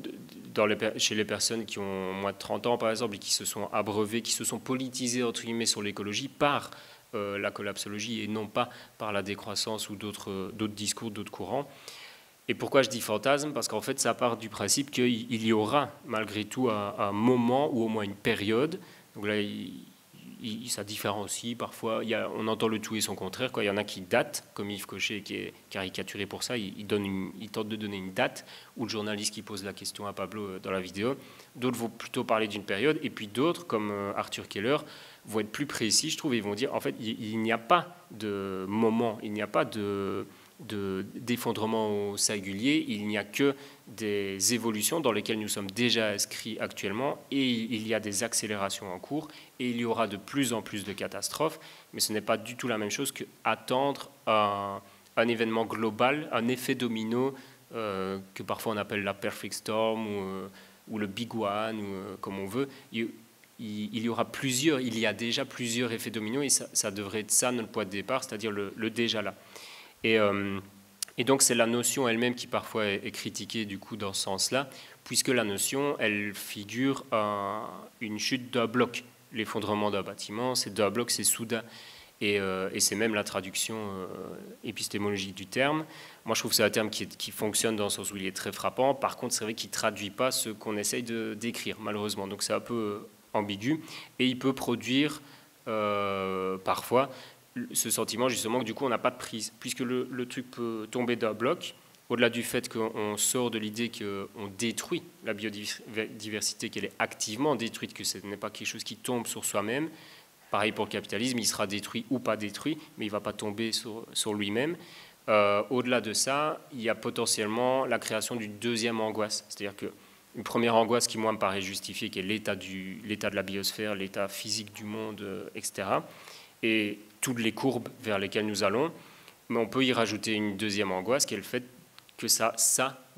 chez les personnes qui ont moins de 30 ans, par exemple, et qui se sont abreuvées, qui se sont politisées, entre guillemets, sur l'écologie par la collapsologie et non pas par la décroissance ou d'autres discours, d'autres courants. Et pourquoi je dis fantasme ? Parce qu'en fait, ça part du principe qu'il y aura, malgré tout, un moment ou au moins une période. Donc là, ça différencie parfois. On entend le tout et son contraire. Il y en a qui datent, comme Yves Cochet, qui est caricaturé pour ça. Il tente de donner une date, ou le journaliste qui pose la question à Pablo dans la vidéo. D'autres vont plutôt parler d'une période. Et puis d'autres, comme Arthur Keller, vont être plus précis, je trouve. Ils vont dire, en fait, il n'y a pas de moment, il n'y a pas d'effondrement singulier, il n'y a que des évolutions dans lesquelles nous sommes déjà inscrits actuellement, et il y a des accélérations en cours, et il y aura de plus en plus de catastrophes, mais ce n'est pas du tout la même chose qu'attendre un événement global, un effet domino que parfois on appelle la perfect storm ou le big one, ou comme on veut. Il y a déjà plusieurs effets dominos, et ça devrait être ça notre point de départ, c'est-à-dire le déjà là. Et Et donc c'est la notion elle-même qui parfois est critiquée du coup dans ce sens-là, puisque la notion, elle figure une chute d'un bloc. L'effondrement d'un bâtiment, c'est d'un bloc, c'est soudain. Et c'est même la traduction épistémologique du terme. Moi, je trouve que c'est un terme qui fonctionne dans le sens où il est très frappant. Par contre, c'est vrai qu'il ne traduit pas ce qu'on essaye de décrire, malheureusement. Donc, c'est un peu ambigu. Et il peut produire parfois ce sentiment, justement, que du coup, on n'a pas de prise. Puisque le truc peut tomber d'un bloc, au-delà du fait qu'on sort de l'idée qu'on détruit la biodiversité, qu'elle est activement détruite, que ce n'est pas quelque chose qui tombe sur soi-même. Pareil pour le capitalisme, il sera détruit ou pas détruit, mais il ne va pas tomber sur lui-même. Au-delà de ça, il y a potentiellement la création d'une deuxième angoisse. C'est-à-dire qu'une première angoisse qui, moi, me paraît justifiée, qui est l'état de la biosphère, l'état physique du monde, etc. Et toutes les courbes vers lesquelles nous allons. Mais on peut y rajouter une deuxième angoisse, qui est le fait que ça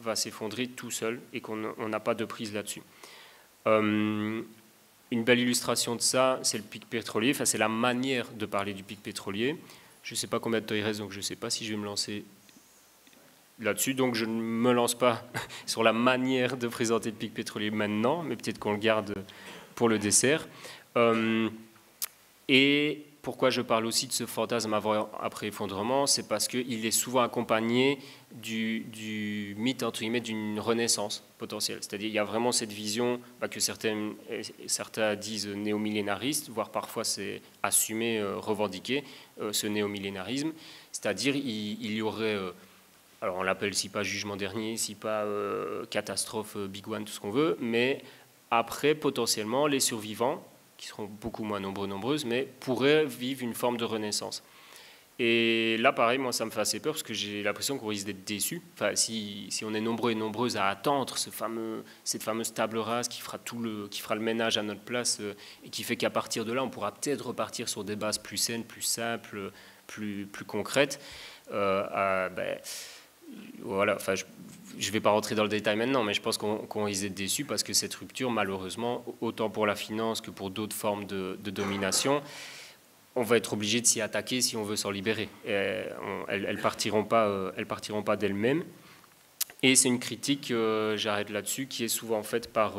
va s'effondrer tout seul et qu'on n'a pas de prise là-dessus. Une belle illustration de ça, c'est le pic pétrolier. Enfin, c'est la manière de parler du pic pétrolier. Je ne sais pas combien de temps il reste, donc je ne sais pas si je vais me lancer là-dessus. Donc je ne me lance pas sur la manière de présenter le pic pétrolier maintenant, mais peut-être qu'on le garde pour le dessert. Et pourquoi je parle aussi de ce fantasme avant après effondrement, c'est parce qu'il est souvent accompagné du mythe, entre guillemets, d'une renaissance potentielle. C'est-à-dire qu'il y a vraiment cette vision que certains disent néomillénariste, voire parfois c'est assumé, revendiqué, ce néomillénarisme. C'est-à-dire il y aurait, alors on l'appelle si pas jugement dernier, si pas catastrophe, big one, tout ce qu'on veut, mais après potentiellement les survivants, qui seront beaucoup moins nombreuses, mais pourraient vivre une forme de renaissance. Et là, pareil, moi, ça me fait assez peur, parce que j'ai l'impression qu'on risque d'être déçus. Enfin, si on est nombreux et nombreuses à attendre cette fameuse table rase qui fera le ménage à notre place, et qui fait qu'à partir de là, on pourra peut-être repartir sur des bases plus saines, plus simples, plus concrètes. Voilà, enfin, je ne vais pas rentrer dans le détail maintenant, mais je pense qu'on risque d'être déçus parce que cette rupture, malheureusement, autant pour la finance que pour d'autres formes de domination, on va être obligé de s'y attaquer si on veut s'en libérer. Elles partiront pas d'elles-mêmes. Et c'est une critique, j'arrête là-dessus, qui est souvent faite par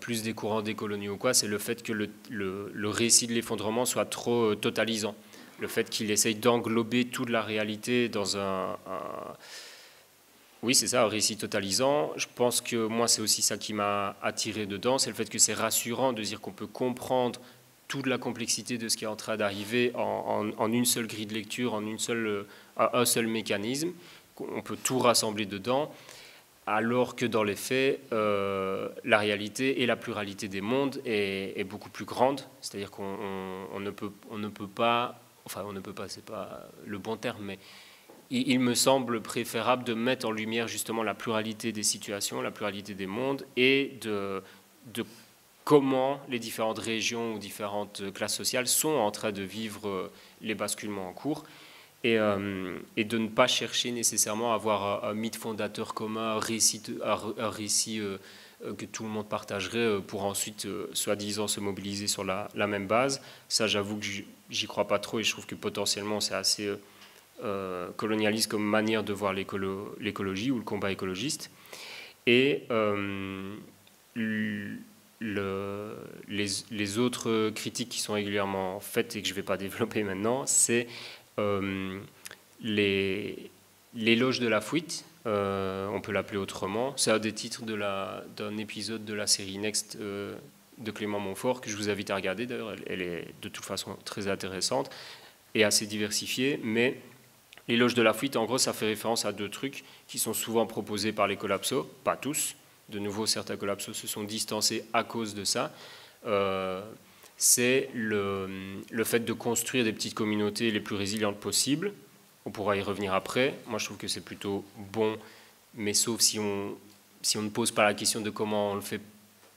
plus des courants décoloniaux ou quoi, c'est le fait que le récit de l'effondrement soit trop totalisant. Le fait qu'il essaye d'englober toute la réalité dans oui, c'est ça, un récit totalisant. Je pense que moi, c'est aussi ça qui m'a attiré dedans, c'est le fait que c'est rassurant de dire qu'on peut comprendre toute la complexité de ce qui est en train d'arriver en une seule grille de lecture, en un seul mécanisme. On peut tout rassembler dedans, alors que dans les faits, la réalité et la pluralité des mondes est beaucoup plus grande. C'est-à-dire qu'on ne peut pas... Enfin, on ne peut pas, c'est pas le bon terme, mais il me semble préférable de mettre en lumière justement la pluralité des situations, la pluralité des mondes et de comment les différentes régions ou différentes classes sociales sont en train de vivre les basculements en cours et de ne pas chercher nécessairement à avoir un mythe fondateur commun, un récit que tout le monde partagerait pour ensuite, soi-disant, se mobiliser sur la même base. Ça, j'avoue que j'y crois pas trop et je trouve que potentiellement c'est assez colonialiste comme manière de voir l'écologie ou le combat écologiste. Et les autres critiques qui sont régulièrement faites et que je ne vais pas développer maintenant, c'est l'éloge de la fuite. On peut l'appeler autrement. C'est un des titres d'un épisode de la série Next de Clément Montfort que je vous invite à regarder. D'ailleurs, elle est de toute façon très intéressante et assez diversifiée. Mais l'éloge de la fuite, en gros, ça fait référence à deux trucs qui sont souvent proposés par les collapsos, pas tous. De nouveau, certains collapsos se sont distancés à cause de ça. C'est le fait de construire des petites communautés les plus résilientes possibles. On pourra y revenir après. Moi, je trouve que c'est plutôt bon, mais sauf si on ne pose pas la question de comment on le fait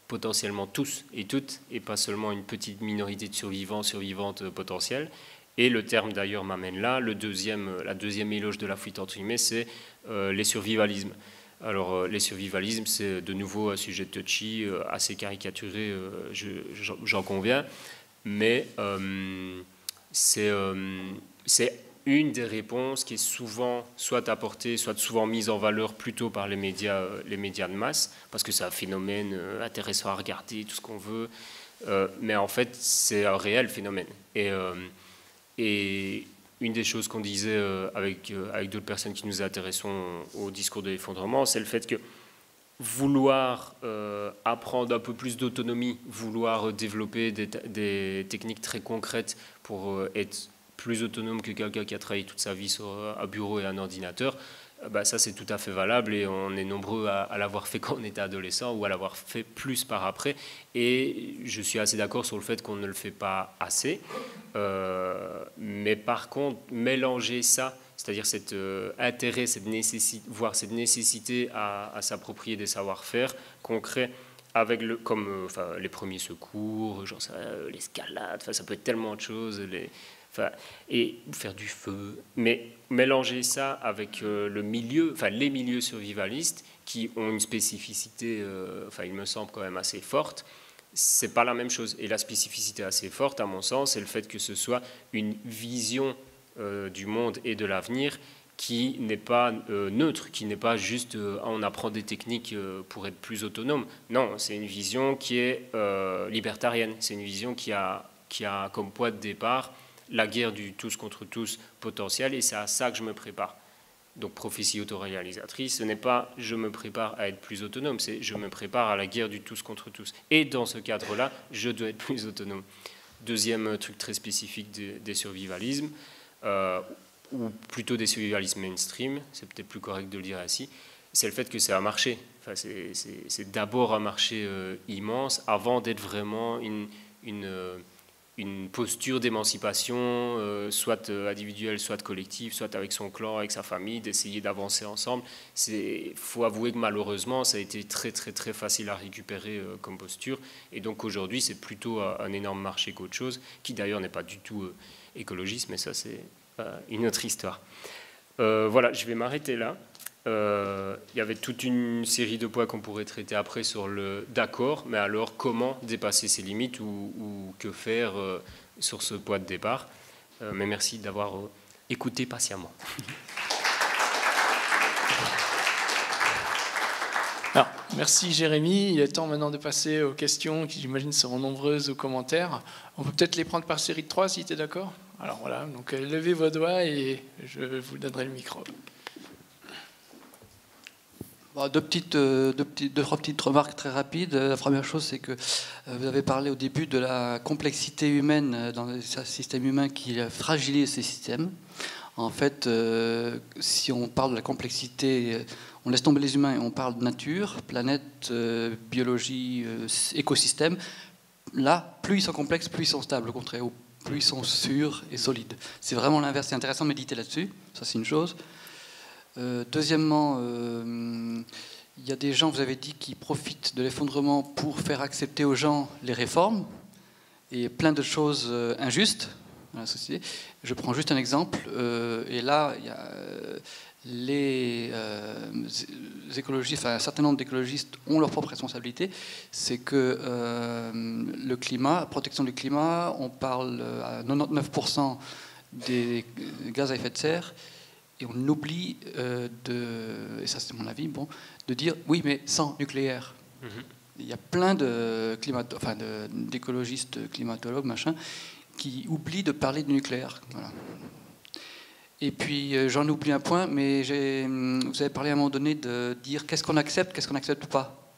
potentiellement tous et toutes, et pas seulement une petite minorité de survivants, survivantes potentielles. Et le terme, d'ailleurs, m'amène là. La deuxième éloge de la fuite, entre guillemets, c'est les survivalismes. Alors, les survivalismes, c'est de nouveau un sujet touchy, assez caricaturé, j'en conviens, mais c'est une des réponses qui est souvent soit apportée, soit souvent mise en valeur plutôt par les médias de masse, parce que c'est un phénomène intéressant à regarder, tout ce qu'on veut, mais en fait c'est un réel phénomène. Et une des choses qu'on disait avec d'autres personnes qui nous intéressons au discours de l'effondrement, c'est le fait que vouloir apprendre un peu plus d'autonomie, vouloir développer des techniques très concrètes pour être plus autonome que quelqu'un qui a travaillé toute sa vie sur un bureau et un ordinateur, ça c'est tout à fait valable et on est nombreux à l'avoir fait quand on était adolescent ou à l'avoir fait plus par après. Et je suis assez d'accord sur le fait qu'on ne le fait pas assez. Mais par contre, mélanger ça, c'est-à-dire cet intérêt, voire cette nécessité à s'approprier des savoir-faire concrets, avec comme les premiers secours, genre l'escalade, ça peut être tellement de choses, et faire du feu, mais mélanger ça avec les milieux survivalistes qui ont une spécificité, il me semble quand même assez forte. C'est pas la même chose. Et la spécificité assez forte, à mon sens, c'est le fait que ce soit une vision du monde et de l'avenir qui n'est pas neutre, qui n'est pas juste on apprend des techniques pour être plus autonome. Non, c'est une vision qui est libertarienne. C'est une vision qui a comme point de départ la guerre du tous contre tous potentiel, et c'est à ça que je me prépare. Donc prophétie autoréalisatrice, ce n'est pas je me prépare à être plus autonome, c'est je me prépare à la guerre du tous contre tous. Et dans ce cadre-là, je dois être plus autonome. Deuxième truc très spécifique des survivalismes, ou plutôt des survivalismes mainstream, c'est peut-être plus correct de le dire ainsi, c'est le fait que c'est un marché. C'est d'abord un marché immense avant d'être vraiment une posture d'émancipation, soit individuelle, soit collective, soit avec son clan, avec sa famille, d'essayer d'avancer ensemble. Il faut avouer que malheureusement, ça a été très très très facile à récupérer comme posture. Et donc aujourd'hui, c'est plutôt un énorme marché qu'autre chose, qui d'ailleurs n'est pas du tout écologiste, mais ça c'est une autre histoire. Voilà, je vais m'arrêter là. Il y avait toute une série de points qu'on pourrait traiter après sur le d'accord, mais alors comment dépasser ses limites ou que faire sur ce point de départ. Mais merci d'avoir écouté patiemment. Alors, merci Jérémy. Il est temps maintenant de passer aux questions qui, j'imagine, seront nombreuses, aux commentaires. On peut peut-être les prendre par série de 3 si tu es d'accord. Alors voilà, donc levez vos doigts et je vous donnerai le micro. Bon, deux, trois petites remarques très rapides. La première chose, c'est que vous avez parlé au début de la complexité humaine dans les systèmes humains qui fragilise ces systèmes. En fait, si on parle de la complexité, on laisse tomber les humains et on parle de nature, planète, biologie, écosystème. Là, plus ils sont complexes, plus ils sont stables, au contraire, ou plus ils sont sûrs et solides. C'est vraiment l'inverse. C'est intéressant de méditer là-dessus. Ça, c'est une chose. Deuxièmement, il y a des gens, vous avez dit, qui profitent de l'effondrement pour faire accepter aux gens les réformes et plein de choses injustes dans la société. Je prends juste un exemple. Et là, il y a les écologistes, enfin un certain nombre d'écologistes ont leur propre responsabilité. C'est que le climat, la protection du climat, on parle à 99% des gaz à effet de serre. Et on oublie et ça c'est mon avis, de dire oui, mais sans nucléaire. Il y a plein d'écologistes, climatologues, qui oublient de parler du nucléaire. Voilà. Et puis j'en oublie un point, mais vous avez parlé à un moment donné de dire qu'est-ce qu'on accepte pas.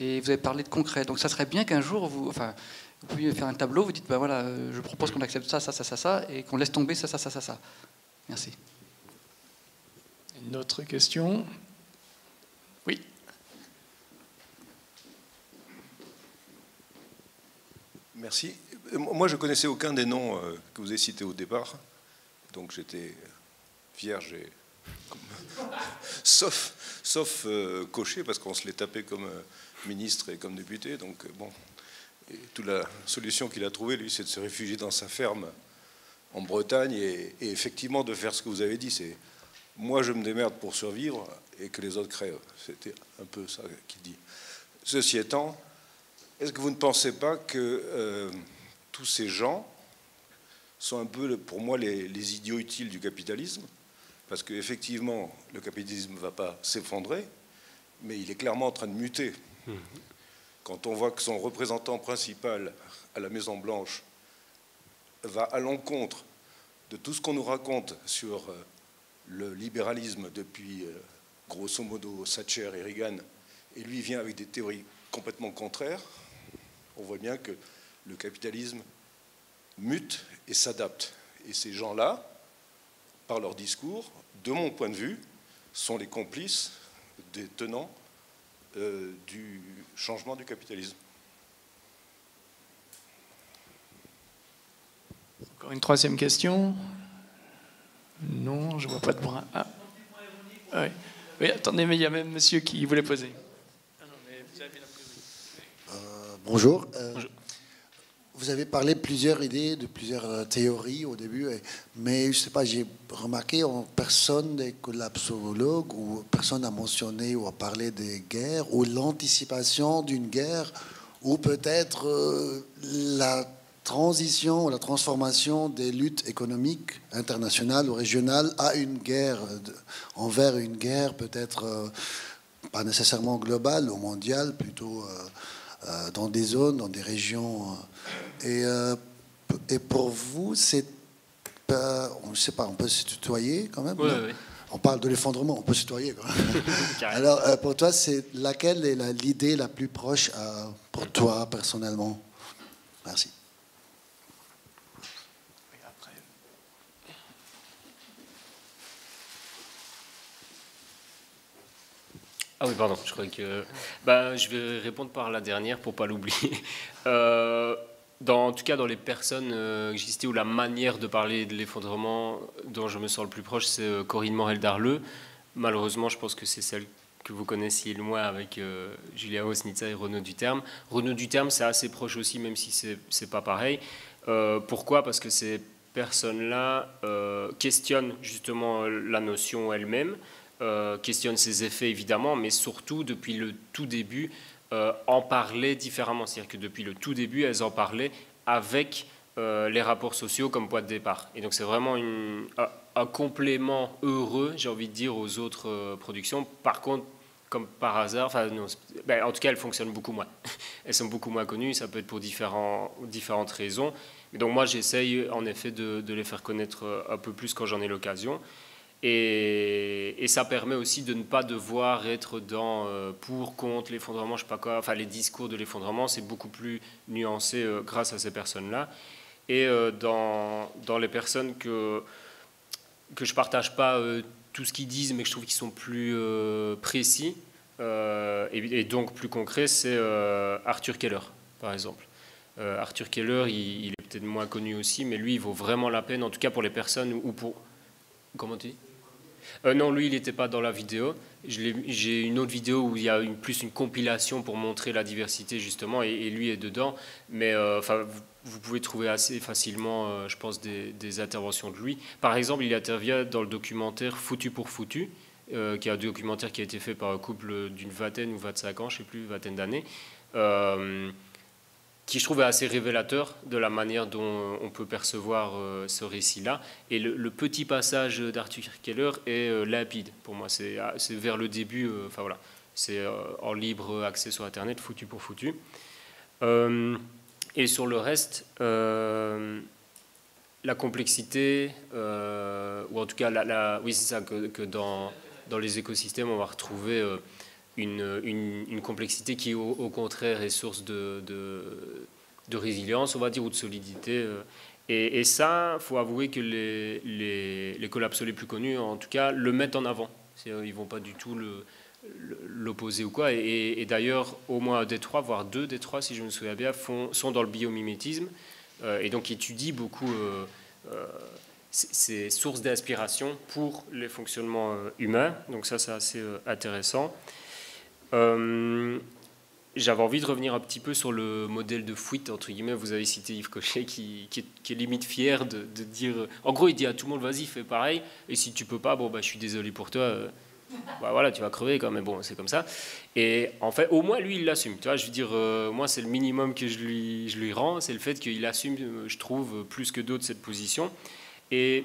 Et vous avez parlé de concret. Donc ça serait bien qu'un jour, vous pouvez faire un tableau, vous dites, ben voilà, je propose qu'on accepte ça, ça, ça, ça, ça, et qu'on laisse tomber ça, ça, ça, ça, ça. Merci. Une autre question? Oui. Merci. Moi, je ne connaissais aucun des noms que vous avez cités au départ, donc j'étais vierge, sauf Cochet, parce qu'on se l'est tapé comme ministre et comme député. Donc, bon, et toute la solution qu'il a trouvée, lui, c'est de se réfugier dans sa ferme en Bretagne et effectivement de faire ce que vous avez dit, c'est moi je me démerde pour survivre et que les autres crèvent. C'était un peu ça qu'il dit. Ceci étant, est-ce que vous ne pensez pas que tous ces gens sont un peu, pour moi, les idiots utiles du capitalisme, parce qu'effectivement, le capitalisme ne va pas s'effondrer, mais il est clairement en train de muter. Quand on voit que son représentant principal à la Maison-Blanche va à l'encontre de tout ce qu'on nous raconte sur le libéralisme depuis, grosso modo, Thatcher et Reagan, et lui vient avec des théories complètement contraires, on voit bien que le capitalisme mute et s'adapte. Et ces gens-là, par leur discours, de mon point de vue, sont les complices des tenants du changement du capitalisme. Encore une troisième question? Non, je ne vois pas de bras. Ah. Oui. Oui, attendez, mais il y a même monsieur qui voulait poser. Ah non, mais vous avez la bonjour. Vous avez parlé de plusieurs idées, de plusieurs théories au début, mais je ne sais pas, j'ai remarqué en personne des collapsologues ou personne n'a mentionné ou a parlé des guerres ou l'anticipation d'une guerre ou peut-être la transition ou la transformation des luttes économiques internationales ou régionales à une guerre, envers une guerre peut-être pas nécessairement globale ou mondiale, plutôt dans des zones, dans des régions. Et pour vous, c'est on ne sait pas, on peut se tutoyer quand même. Oui, oui. On parle de l'effondrement, on peut se tutoyer quand même. Alors, pour toi, c'est laquelle est l'idée la plus proche pour toi personnellement? Merci. Ah oui, pardon, je croyais que... je vais répondre par la dernière pour ne pas l'oublier. En tout cas, dans les personnes que j'ai citées, où la manière de parler de l'effondrement dont je me sens le plus proche, c'est Corinne Morel-Darleux. Malheureusement, je pense que c'est celle que vous connaissiez le moins avec Julia Wosnitsa et Renaud Duterme. Renaud Duterme, c'est assez proche aussi, même si c'est pas pareil. Pourquoi? Parce que ces personnes-là questionnent justement la notion elle-même, questionnent ses effets évidemment, mais surtout depuis le tout début en parlaient différemment. C'est-à-dire que depuis le tout début, elles en parlaient avec les rapports sociaux comme point de départ. Et donc c'est vraiment un complément heureux, j'ai envie de dire, aux autres productions. Par contre, comme par hasard, en tout cas, elles fonctionnent beaucoup moins. Elles sont beaucoup moins connues, ça peut être pour différentes raisons. Et donc moi, j'essaye en effet de les faire connaître un peu plus quand j'en ai l'occasion. Et ça permet aussi de ne pas devoir être dans pour, contre l'effondrement, je sais pas quoi. Enfin, les discours de l'effondrement, c'est beaucoup plus nuancé grâce à ces personnes-là. Et dans les personnes que je partage pas tout ce qu'ils disent, mais que je trouve qu'ils sont plus précis et donc plus concrets, c'est Arthur Keller, par exemple. Arthur Keller, il est peut-être moins connu aussi, mais lui, il vaut vraiment la peine, en tout cas pour les personnes ou pour... Comment tu dis ? Non, lui, il n'était pas dans la vidéo. J'ai une autre vidéo où il y a plus une compilation pour montrer la diversité, justement, et lui est dedans. Mais vous pouvez trouver assez facilement, je pense, des interventions de lui. Par exemple, il intervient dans le documentaire Foutu pour Foutu, qui est un documentaire qui a été fait par un couple d'une vingtaine ou 25 ans, je ne sais plus, vingtaine d'années, qui je trouve est assez révélateur de la manière dont on peut percevoir ce récit-là. Et le petit passage d'Arthur Keller est limpide pour moi. C'est vers le début, voilà, c'est en libre accès sur Internet, Foutu pour Foutu. Et sur le reste, la complexité, ou en tout cas, oui, c'est ça, que dans les écosystèmes, on va retrouver... Une complexité qui, au contraire, est source de résilience, on va dire, ou de solidité. Et ça, il faut avouer que les collapsos les plus connus, en tout cas, le mettent en avant. Ils ne vont pas du tout l'opposer ou quoi. Et d'ailleurs, au moins des trois, voire deux des trois, si je me souviens bien, sont dans le biomimétisme, et donc étudient beaucoup ces sources d'inspiration pour les fonctionnements humains. Donc ça, c'est assez intéressant. J'avais envie de revenir un petit peu sur le modèle de Fouit, entre guillemets. Vous avez cité Yves Cochet qui est limite fier de dire... En gros, il dit à tout le monde, vas-y, fais pareil. Et si tu peux pas, je suis désolé pour toi, bah voilà, tu vas crever quand même, bon, c'est comme ça. Et en fait, au moins, lui, il l'assume. Tu vois, je veux dire, moi, c'est le minimum que je lui rends, c'est le fait qu'il assume, je trouve, plus que d'autres, cette position. Et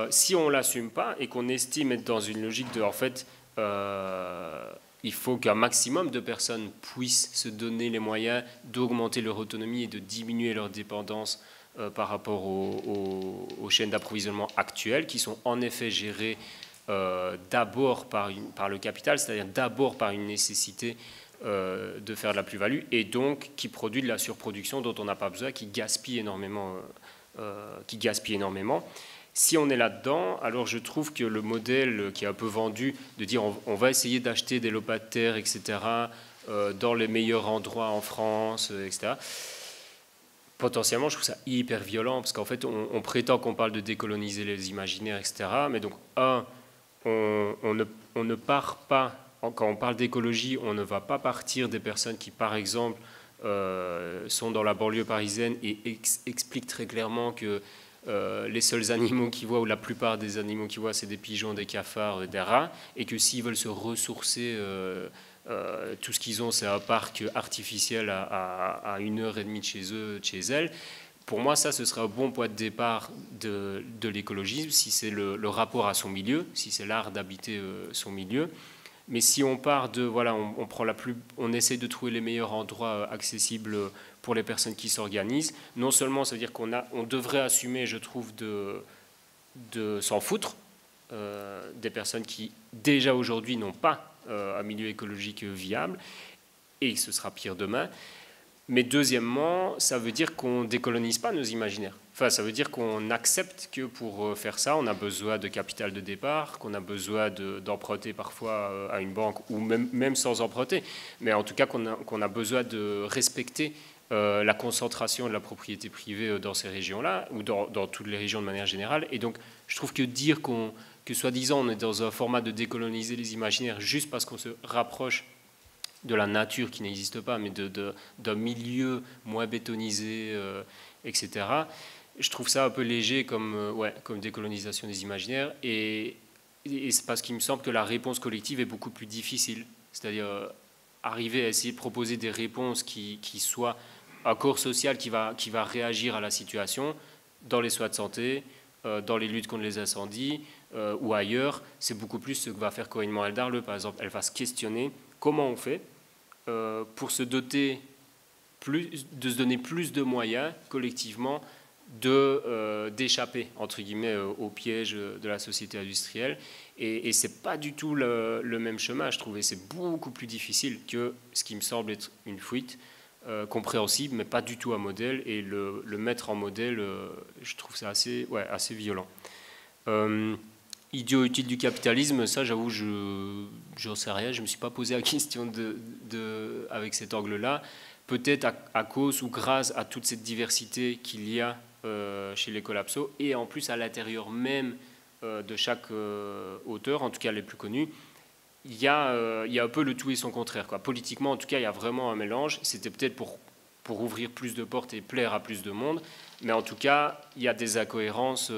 si on ne l'assume pas et qu'on estime être dans une logique de, en fait, il faut qu'un maximum de personnes puissent se donner les moyens d'augmenter leur autonomie et de diminuer leur dépendance par rapport aux chaînes d'approvisionnement actuelles, qui sont en effet gérées d'abord par le capital, c'est-à-dire d'abord par une nécessité de faire de la plus-value, et donc qui produit de la surproduction dont on n'a pas besoin, qui gaspille énormément. Si on est là-dedans, alors je trouve que le modèle qui est un peu vendu, de dire on va essayer d'acheter des lots de terre, etc., dans les meilleurs endroits en France, etc., potentiellement, je trouve ça hyper violent, parce qu'en fait, on prétend qu'on parle de décoloniser les imaginaires, etc., mais donc, on ne part pas, quand on parle d'écologie, on ne va pas partir des personnes qui, par exemple, sont dans la banlieue parisienne et expliquent très clairement que les seuls animaux qu'ils voient, ou la plupart des animaux qu'ils voient, c'est des pigeons, des cafards, des rats, et que s'ils veulent se ressourcer, tout ce qu'ils ont, c'est un parc artificiel à 1h30 de chez eux, de chez elles. Pour moi, ça, ce serait un bon point de départ de l'écologisme, si c'est le rapport à son milieu, si c'est l'art d'habiter son milieu. Mais si on part de, voilà, on essaie de trouver les meilleurs endroits accessibles pour les personnes qui s'organisent, non seulement ça veut dire on devrait assumer, je trouve, de s'en foutre des personnes qui, déjà aujourd'hui, n'ont pas un milieu écologique viable, et ce sera pire demain. Mais deuxièmement, ça veut dire qu'on ne décolonise pas nos imaginaires. Enfin, ça veut dire qu'on accepte que pour faire ça, on a besoin de capital de départ, qu'on a besoin d'emprunter parfois à une banque, ou même sans emprunter. Mais en tout cas, qu'on a besoin de respecter la concentration de la propriété privée dans ces régions-là, ou dans toutes les régions de manière générale. Et donc, je trouve que dire que soi-disant on est dans un format de décoloniser les imaginaires juste parce qu'on se rapproche de la nature qui n'existe pas, mais d'un milieu moins bétonisé, etc. Je trouve ça un peu léger comme décolonisation des imaginaires, et c'est parce qu'il me semble que la réponse collective est beaucoup plus difficile. C'est-à-dire arriver à essayer de proposer des réponses qui soient un corps social qui va réagir à la situation, dans les soins de santé, dans les luttes contre les incendies, ou ailleurs. C'est beaucoup plus ce que va faire Corinne Morel-Darleux, par exemple. Elle va se questionner comment on fait pour se donner plus de moyens collectivement d'échapper entre guillemets au piège de la société industrielle, et c'est pas du tout le même chemin, je trouve, et c'est beaucoup plus difficile que ce qui me semble être une fuite compréhensible, mais pas du tout un modèle, et le mettre en modèle, je trouve ça assez violent. Idiot utile du capitalisme, ça j'avoue, j'en sais rien, je ne me suis pas posé la question avec cet angle-là. Peut-être à cause ou grâce à toute cette diversité qu'il y a chez les collapsos, et en plus à l'intérieur même de chaque auteur, en tout cas les plus connus, il y a un peu le tout et son contraire, quoi. Politiquement, en tout cas, il y a vraiment un mélange. C'était peut-être pour ouvrir plus de portes et plaire à plus de monde, mais en tout cas, il y a des incohérences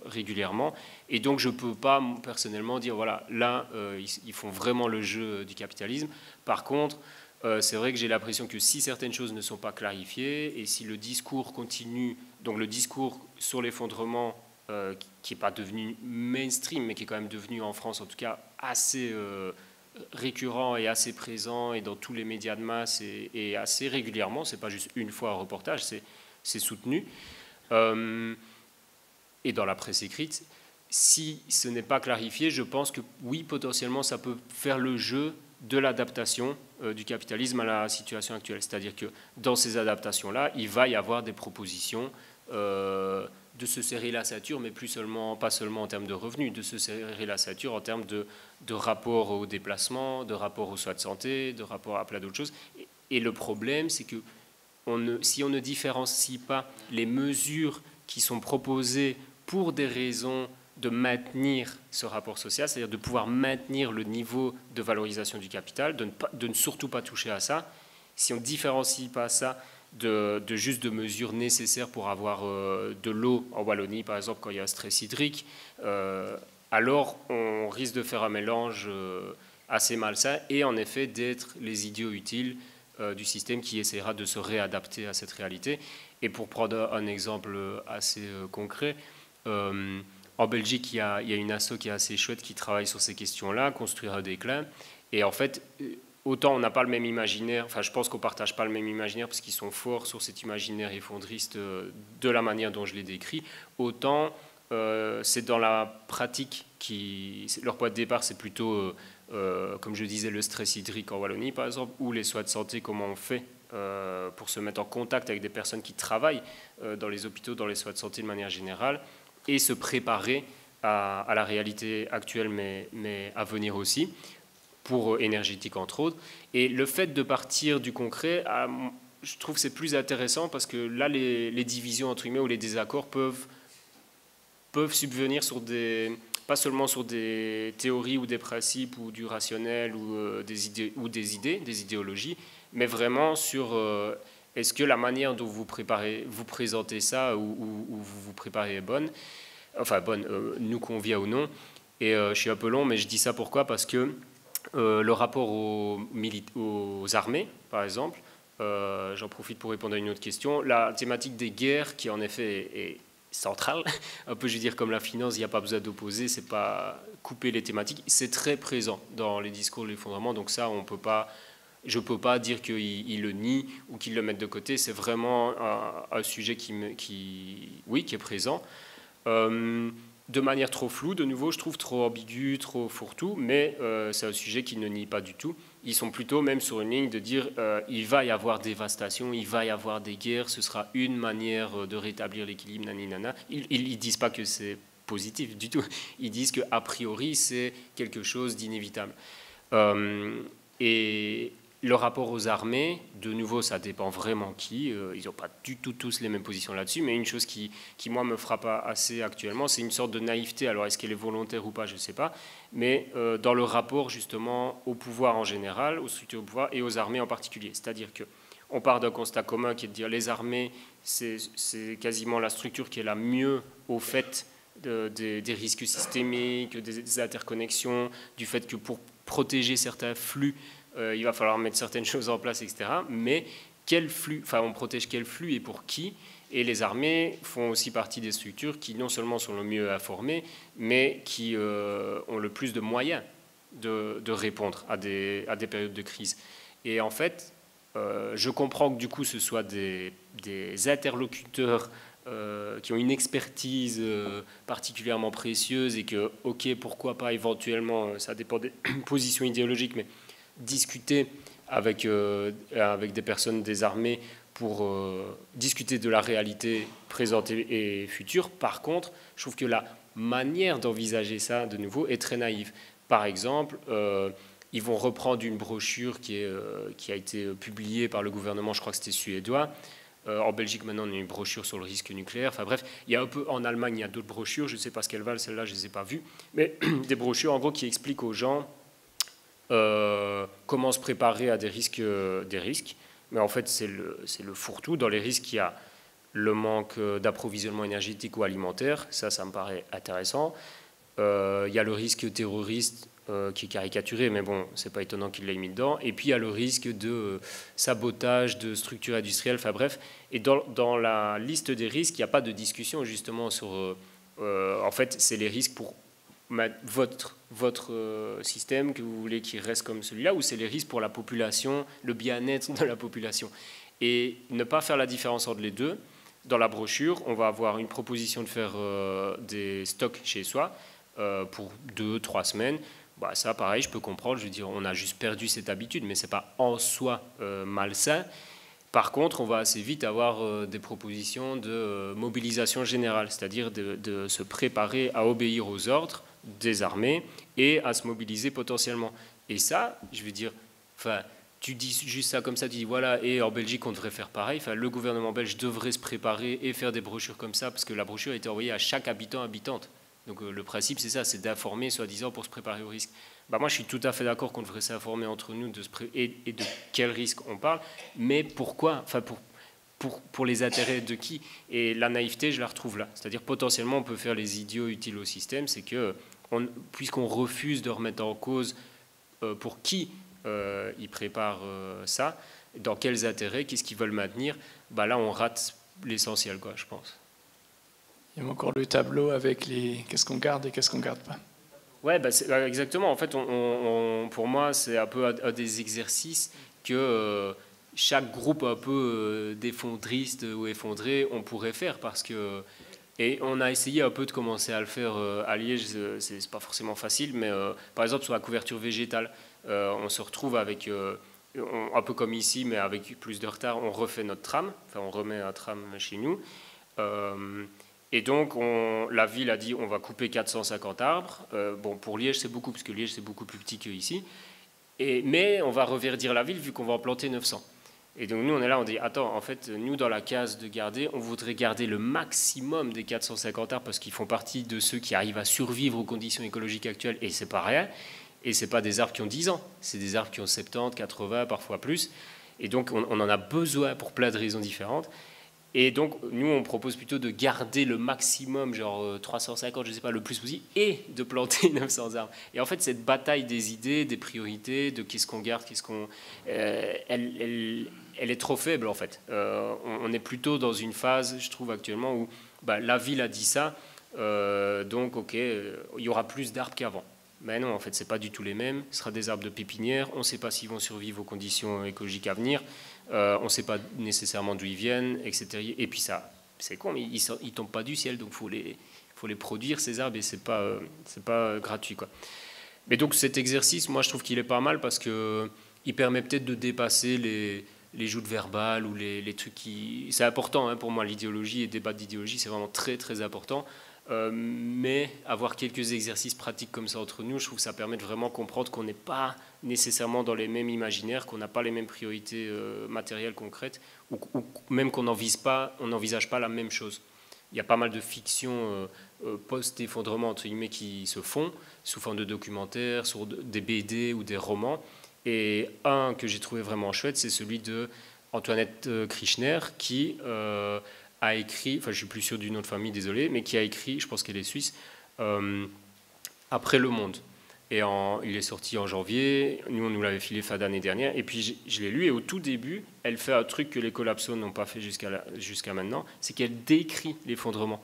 régulièrement, et donc je ne peux pas personnellement dire, voilà, là, ils font vraiment le jeu du capitalisme. Par contre, c'est vrai que j'ai l'impression que si certaines choses ne sont pas clarifiées, et si le discours continue, donc le discours sur l'effondrement, qui n'est pas devenu mainstream, mais qui est quand même devenu en France, en tout cas, assez récurrent et assez présent, et dans tous les médias de masse, et assez régulièrement, c'est pas juste une fois un reportage, c'est soutenu, et dans la presse écrite. Si ce n'est pas clarifié, je pense que oui, potentiellement, ça peut faire le jeu de l'adaptation du capitalisme à la situation actuelle. C'est-à-dire que dans ces adaptations-là, il va y avoir des propositions de se serrer la ceinture, mais pas seulement en termes de revenus, de se serrer la ceinture en termes de rapport au déplacement, de rapport aux soins de santé, de rapport à plein d'autres choses. Et le problème, c'est que si on ne différencie pas les mesures qui sont proposées pour des raisons de maintenir ce rapport social, c'est-à-dire de pouvoir maintenir le niveau de valorisation du capital, de ne surtout pas toucher à ça, si on ne différencie pas ça juste de mesures nécessaires pour avoir de l'eau en Wallonie, par exemple, quand il y a un stress hydrique, alors on risque de faire un mélange assez malsain et en effet d'être les idiots utiles du système qui essaiera de se réadapter à cette réalité. Et pour prendre un exemple assez concret, en Belgique, il y a une asso qui est assez chouette qui travaille sur ces questions-là, construire un déclin. Et en fait, autant on n'a pas le même imaginaire, enfin je pense qu'on ne partage pas le même imaginaire parce qu'ils sont forts sur cet imaginaire effondriste de la manière dont je l'ai décrit, autant c'est dans la pratique leur point de départ, c'est plutôt, comme je disais, le stress hydrique en Wallonie par exemple, ou les soins de santé, comment on fait pour se mettre en contact avec des personnes qui travaillent dans les hôpitaux, dans les soins de santé de manière générale, et se préparer à la réalité actuelle, mais à venir aussi, pour énergétique entre autres. Et le fait de partir du concret, je trouve que c'est plus intéressant parce que là, les divisions entre guillemets ou les désaccords peuvent subvenir sur pas seulement sur des théories ou des principes ou du rationnel ou des idées, des idéologies, mais vraiment sur est-ce que la manière dont vous présentez ça ou vous vous préparez est bonne, enfin bonne, nous convient ou non. Et je suis un peu long, mais je dis ça pourquoi? Parce que le rapport aux armées, par exemple, j'en profite pour répondre à une autre question, la thématique des guerres qui en effet est centrale, un peu je veux dire comme la finance, il n'y a pas besoin d'opposer, c'est pas couper les thématiques, c'est très présent dans les discours de l'effondrement, donc ça je ne peux pas dire qu'il le nie ou qu'il le mette de côté, c'est vraiment un sujet qui est présent. De manière trop floue, de nouveau, je trouve trop ambigu, trop fourre-tout, mais c'est un sujet qu'ils ne nient pas du tout. Ils sont plutôt même sur une ligne de dire il va y avoir dévastation, il va y avoir des guerres, ce sera une manière de rétablir l'équilibre, naninana. Ils ne disent pas que c'est positif du tout, ils disent qu'a priori c'est quelque chose d'inévitable. Et le rapport aux armées, de nouveau, ça dépend vraiment qui. Ils n'ont pas du tout tous les mêmes positions là-dessus. Mais une chose qui moi, me frappe assez actuellement, c'est une sorte de naïveté. Alors, est-ce qu'elle est volontaire ou pas, je ne sais pas. Mais dans le rapport, justement, au pouvoir en général, aux structures au pouvoir et aux armées en particulier. C'est-à-dire qu'on part d'un constat commun qui est de dire les armées, c'est quasiment la structure qui est la mieux au fait des risques systémiques, des interconnexions, du fait que pour protéger certains flux, il va falloir mettre certaines choses en place, etc. Mais quel flux, on protège quel flux et pour qui? Et les armées font aussi partie des structures qui non seulement sont le mieux informées, mais qui ont le plus de moyens de répondre à des périodes de crise. Et en fait, je comprends que du coup ce soit des interlocuteurs qui ont une expertise particulièrement précieuse et que, ok, pourquoi pas éventuellement, ça dépend des positions idéologiques, mais discuter avec des personnes des armées pour discuter de la réalité présente et future. Par contre, je trouve que la manière d'envisager ça, de nouveau, est très naïve. Par exemple, ils vont reprendre une brochure qui a été publiée par le gouvernement, je crois que c'était suédois. En Belgique, maintenant, on a une brochure sur le risque nucléaire. Enfin bref, il y a un peu, en Allemagne, il y a d'autres brochures. Je ne sais pas ce qu'elles valent, celles-là, je ne les ai pas vues. Mais des brochures, en gros, qui expliquent aux gens comment se préparer à des risques. Mais en fait, c'est le fourre-tout. Dans les risques, il y a le manque d'approvisionnement énergétique ou alimentaire. Ça me paraît intéressant. Il y a le risque terroriste qui est caricaturé, mais bon, c'est pas étonnant qu'il l'ait mis dedans. Et puis, il y a le risque de sabotage de structures industrielles. Enfin bref. Et dans la liste des risques, il n'y a pas de discussion justement sur... en fait, c'est les risques pour votre système que vous voulez qu'il reste comme celui-là, ou c'est les risques pour la population, le bien-être de la population. Et ne pas faire la différence entre les deux. Dans la brochure, on va avoir une proposition de faire des stocks chez soi pour 2-3 semaines. Bah, ça, pareil, je peux comprendre. Je veux dire, on a juste perdu cette habitude, mais ce n'est pas en soi malsain. Par contre, on va assez vite avoir des propositions de mobilisation générale, c'est-à-dire de se préparer à obéir aux ordres des armées et à se mobiliser potentiellement. Et ça, je veux dire, tu dis juste ça comme ça, tu dis voilà, et en Belgique, on devrait faire pareil. Le gouvernement belge devrait se préparer et faire des brochures comme ça, parce que la brochure a été envoyée à chaque habitant, habitante. Donc le principe, c'est ça, c'est d'informer, soi-disant, pour se préparer au risque. Moi, je suis tout à fait d'accord qu'on devrait s'informer entre nous et de quel risque on parle, mais pourquoi? Pour les intérêts de qui? Et la naïveté, je la retrouve là. C'est-à-dire, potentiellement, on peut faire les idiots utiles au système, c'est que puisqu'on refuse de remettre en cause pour qui ils préparent ça, dans quels intérêts, qu'est-ce qu'ils veulent maintenir, bah là on rate l'essentiel, quoi, je pense. Il y a encore le tableau avec les qu'est-ce qu'on garde et qu'est-ce qu'on garde pas. Ouais, bah exactement. En fait, pour moi, c'est un peu un des exercices que chaque groupe un peu d'effondristes ou effondrés, on pourrait faire parce que. Et on a essayé un peu de commencer à le faire à Liège, c'est pas forcément facile, mais par exemple sur la couverture végétale, on se retrouve avec, un peu comme ici, mais avec plus de retard, on refait notre tram, enfin on remet un tram chez nous. Et donc la ville a dit on va couper 450 arbres. Bon, pour Liège c'est beaucoup, parce que Liège c'est beaucoup plus petit qu'ici. Mais on va reverdir la ville vu qu'on va en planter 900. Et donc nous on est là, on dit attends, en fait nous dans la case de garder, on voudrait garder le maximum des 450 arbres parce qu'ils font partie de ceux qui arrivent à survivre aux conditions écologiques actuelles, et c'est pas rien. Et c'est pas des arbres qui ont 10 ans, c'est des arbres qui ont 70, 80, parfois plus. Et donc on en a besoin pour plein de raisons différentes. Et donc, nous, on propose plutôt de garder le maximum, genre 350, je ne sais pas, le plus possible, et de planter 900 arbres. Et en fait, cette bataille des idées, des priorités, de qu'est-ce qu'on garde, qu'est-ce qu'on... elle est trop faible, en fait. On est plutôt dans une phase, je trouve, actuellement, où bah, la ville a dit ça, donc, OK, il y aura plus d'arbres qu'avant. Mais non, en fait, ce n'est pas du tout les mêmes. Ce sera des arbres de pépinière. On ne sait pas s'ils vont survivre aux conditions écologiques à venir. On ne sait pas nécessairement d'où ils viennent, etc. Et puis ça, c'est con, mais ils ne tombent pas du ciel, donc il faut les produire, ces arbres, et ce n'est pas gratuit, quoi. Mais donc cet exercice, moi, je trouve qu'il est pas mal parce qu'il permet peut-être de dépasser les joutes verbales ou les trucs qui... C'est important, hein, pour moi, l'idéologie et le débat d'idéologie, c'est vraiment très, très important. Mais avoir quelques exercices pratiques comme ça entre nous, je trouve que ça permet de vraiment comprendre qu'on n'est pas nécessairement dans les mêmes imaginaires, qu'on n'a pas les mêmes priorités matérielles concrètes, ou même qu'on n'envisage pas la même chose. Il y a pas mal de fictions post-effondrement entre guillemets qui se font sous forme de documentaires, sur des BD ou des romans. Et un que j'ai trouvé vraiment chouette, c'est celui de Antoinette Krichner qui a écrit, enfin je suis plus sûr du nom de famille, désolé, mais qui a écrit, je pense qu'elle est suisse, Après le monde. Et il est sorti en janvier, nous on nous l'avait filé fin d'année dernière, et puis je l'ai lu, et au tout début, elle fait un truc que les collapsos n'ont pas fait jusqu'à maintenant, c'est qu'elle décrit l'effondrement.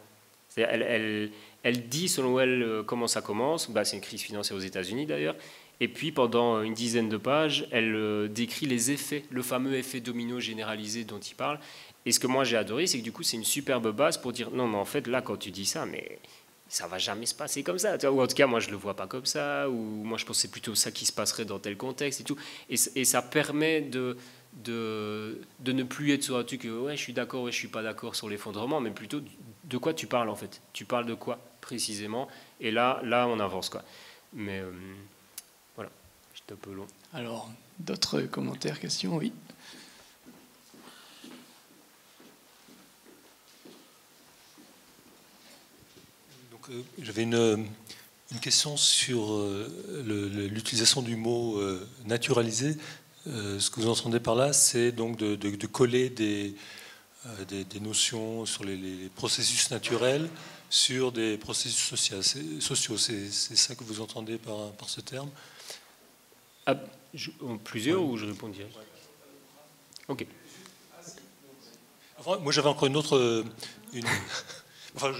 Elle dit selon elle comment ça commence, bah, c'est une crise financière aux États-Unis d'ailleurs, et puis pendant une dizaine de pages, elle décrit les effets, le fameux effet domino généralisé dont il parle. Et ce que moi j'ai adoré, c'est que du coup c'est une superbe base pour dire non mais en fait là quand tu dis ça, mais ça va jamais se passer comme ça, ou en tout cas moi je le vois pas comme ça, ou moi je pense que c'est plutôt ça qui se passerait dans tel contexte et tout. Et ça permet de ne plus être sur un truc ouais je suis d'accord, ouais je suis pas d'accord sur l'effondrement, mais plutôt de quoi tu parles en fait. Tu parles de quoi précisément, et là on avance quoi. Mais voilà, j'étais un peu long. Alors d'autres commentaires, questions, oui. J'avais une question sur l'utilisation du mot naturalisé. Ce que vous entendez par là, c'est donc de coller des notions sur les processus naturels sur des processus sociaux. C'est ça que vous entendez par ce terme? Plusieurs, ou je réponds direct? Ok. Enfin, moi j'avais encore une autre... Enfin,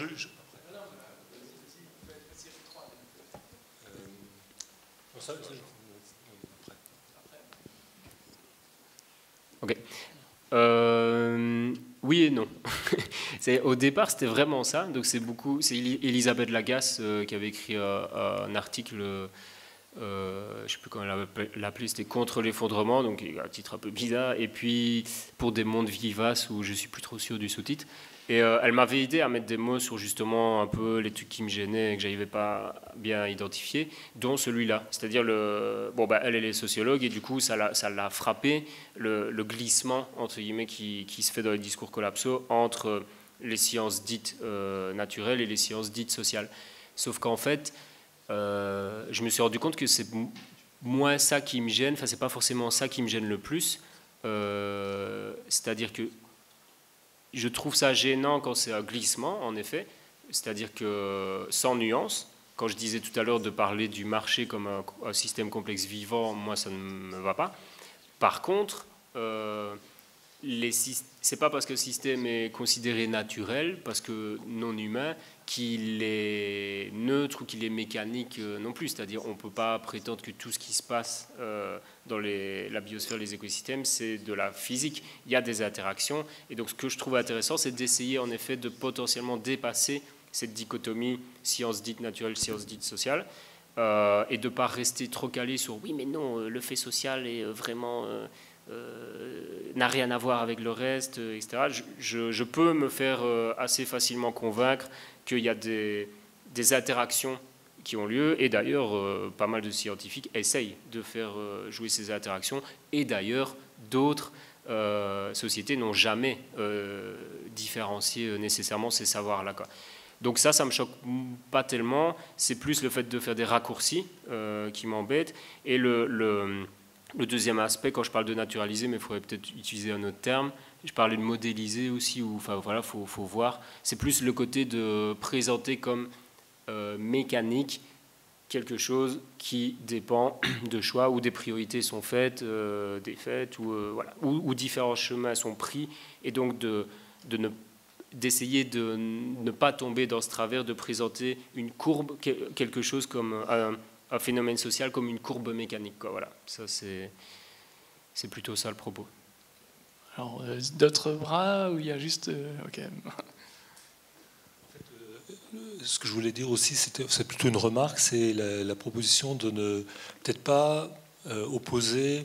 Ok. Oui et non. Au départ, c'était vraiment ça. Donc c'est Elisabeth Lagasse qui avait écrit un article, je ne sais plus comment elle l'appelait, c'était contre l'effondrement, donc un titre un peu bizarre. Et puis pour des mondes vivaces, où je suis plus trop sûr du sous-titre. Et elle m'avait aidé à mettre des mots sur justement un peu les trucs qui me gênaient et que j'arrivais pas bien à identifier, dont celui-là. C'est-à-dire, elle est sociologue et du coup, ça l'a frappé, le glissement, entre guillemets, qui se fait dans les discours collapsaux entre les sciences dites naturelles et les sciences dites sociales. Sauf qu'en fait, je me suis rendu compte que c'est moins ça qui me gêne, enfin, c'est pas forcément ça qui me gêne le plus. C'est-à-dire que je trouve ça gênant quand c'est un glissement, en effet, c'est-à-dire que sans nuance, quand je disais tout à l'heure de parler du marché comme un système complexe vivant, moi ça ne me va pas. Par contre, c'est pas parce que le système est considéré naturel, parce que non humain, qu'il est neutre ou qu'il est mécanique non plus. C'est-à-dire on ne peut pas prétendre que tout ce qui se passe dans la biosphère, les écosystèmes, c'est de la physique. Il y a des interactions. Et donc ce que je trouve intéressant, c'est d'essayer en effet de potentiellement dépasser cette dichotomie science dite naturelle, science dite sociale, et de ne pas rester trop calé sur oui mais non, le fait social est vraiment... n'a rien à voir avec le reste, etc. Je peux me faire assez facilement convaincre qu'il y a des interactions qui ont lieu, et d'ailleurs, pas mal de scientifiques essayent de faire jouer ces interactions, et d'ailleurs, d'autres sociétés n'ont jamais différencié nécessairement ces savoirs-là, quoi. Donc ça me choque pas tellement, c'est plus le fait de faire des raccourcis qui m'embête, et le deuxième aspect, quand je parle de naturaliser, mais il faudrait peut-être utiliser un autre terme, je parlais de modéliser aussi, enfin voilà, faut voir. C'est plus le côté de présenter comme mécanique quelque chose qui dépend de choix où des priorités sont faites, voilà, où différents chemins sont pris, et donc d'essayer de ne pas tomber dans ce travers de présenter une courbe, quelque chose comme un phénomène social comme une courbe mécanique, quoi. Voilà, ça c'est plutôt ça le propos. Alors, d'autres bras ou il y a juste... ok. Ce que je voulais dire aussi, c'est plutôt une remarque, c'est la proposition de ne peut-être pas opposer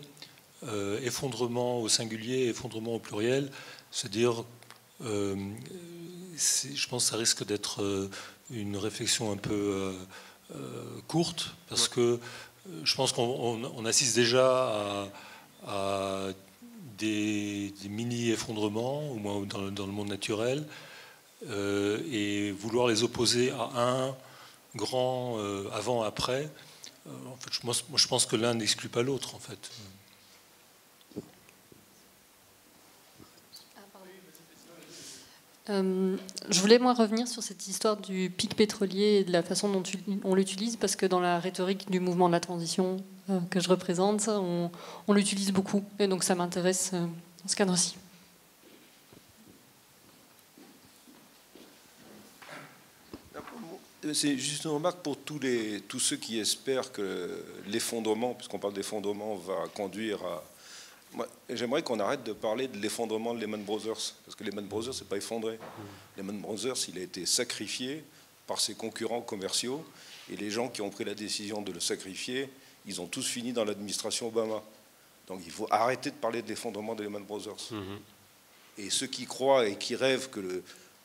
effondrement au singulier et effondrement au pluriel. C'est-à-dire, je pense que ça risque d'être une réflexion un peu courte, parce que je pense qu'on assiste déjà à des mini-effondrements, au moins dans le monde naturel, et vouloir les opposer à un grand avant-après, en fait, moi je pense que l'un n'exclut pas l'autre, en fait. Je voulais moi revenir sur cette histoire du pic pétrolier et de la façon dont on l'utilise, parce que dans la rhétorique du mouvement de la transition que je représente, on l'utilise beaucoup, et donc ça m'intéresse dans ce cadre-ci. C'est juste une remarque pour tous ceux qui espèrent que l'effondrement, puisqu'on parle d'effondrement, va conduire à... J'aimerais qu'on arrête de parler de l'effondrement de Lehman Brothers, parce que Lehman Brothers s'est pas effondré. Lehman Brothers, il a été sacrifié par ses concurrents commerciaux, et les gens qui ont pris la décision de le sacrifier, ils ont tous fini dans l'administration Obama. Donc il faut arrêter de parler de l'effondrement de Lehman Brothers. Et ceux qui croient et qui rêvent que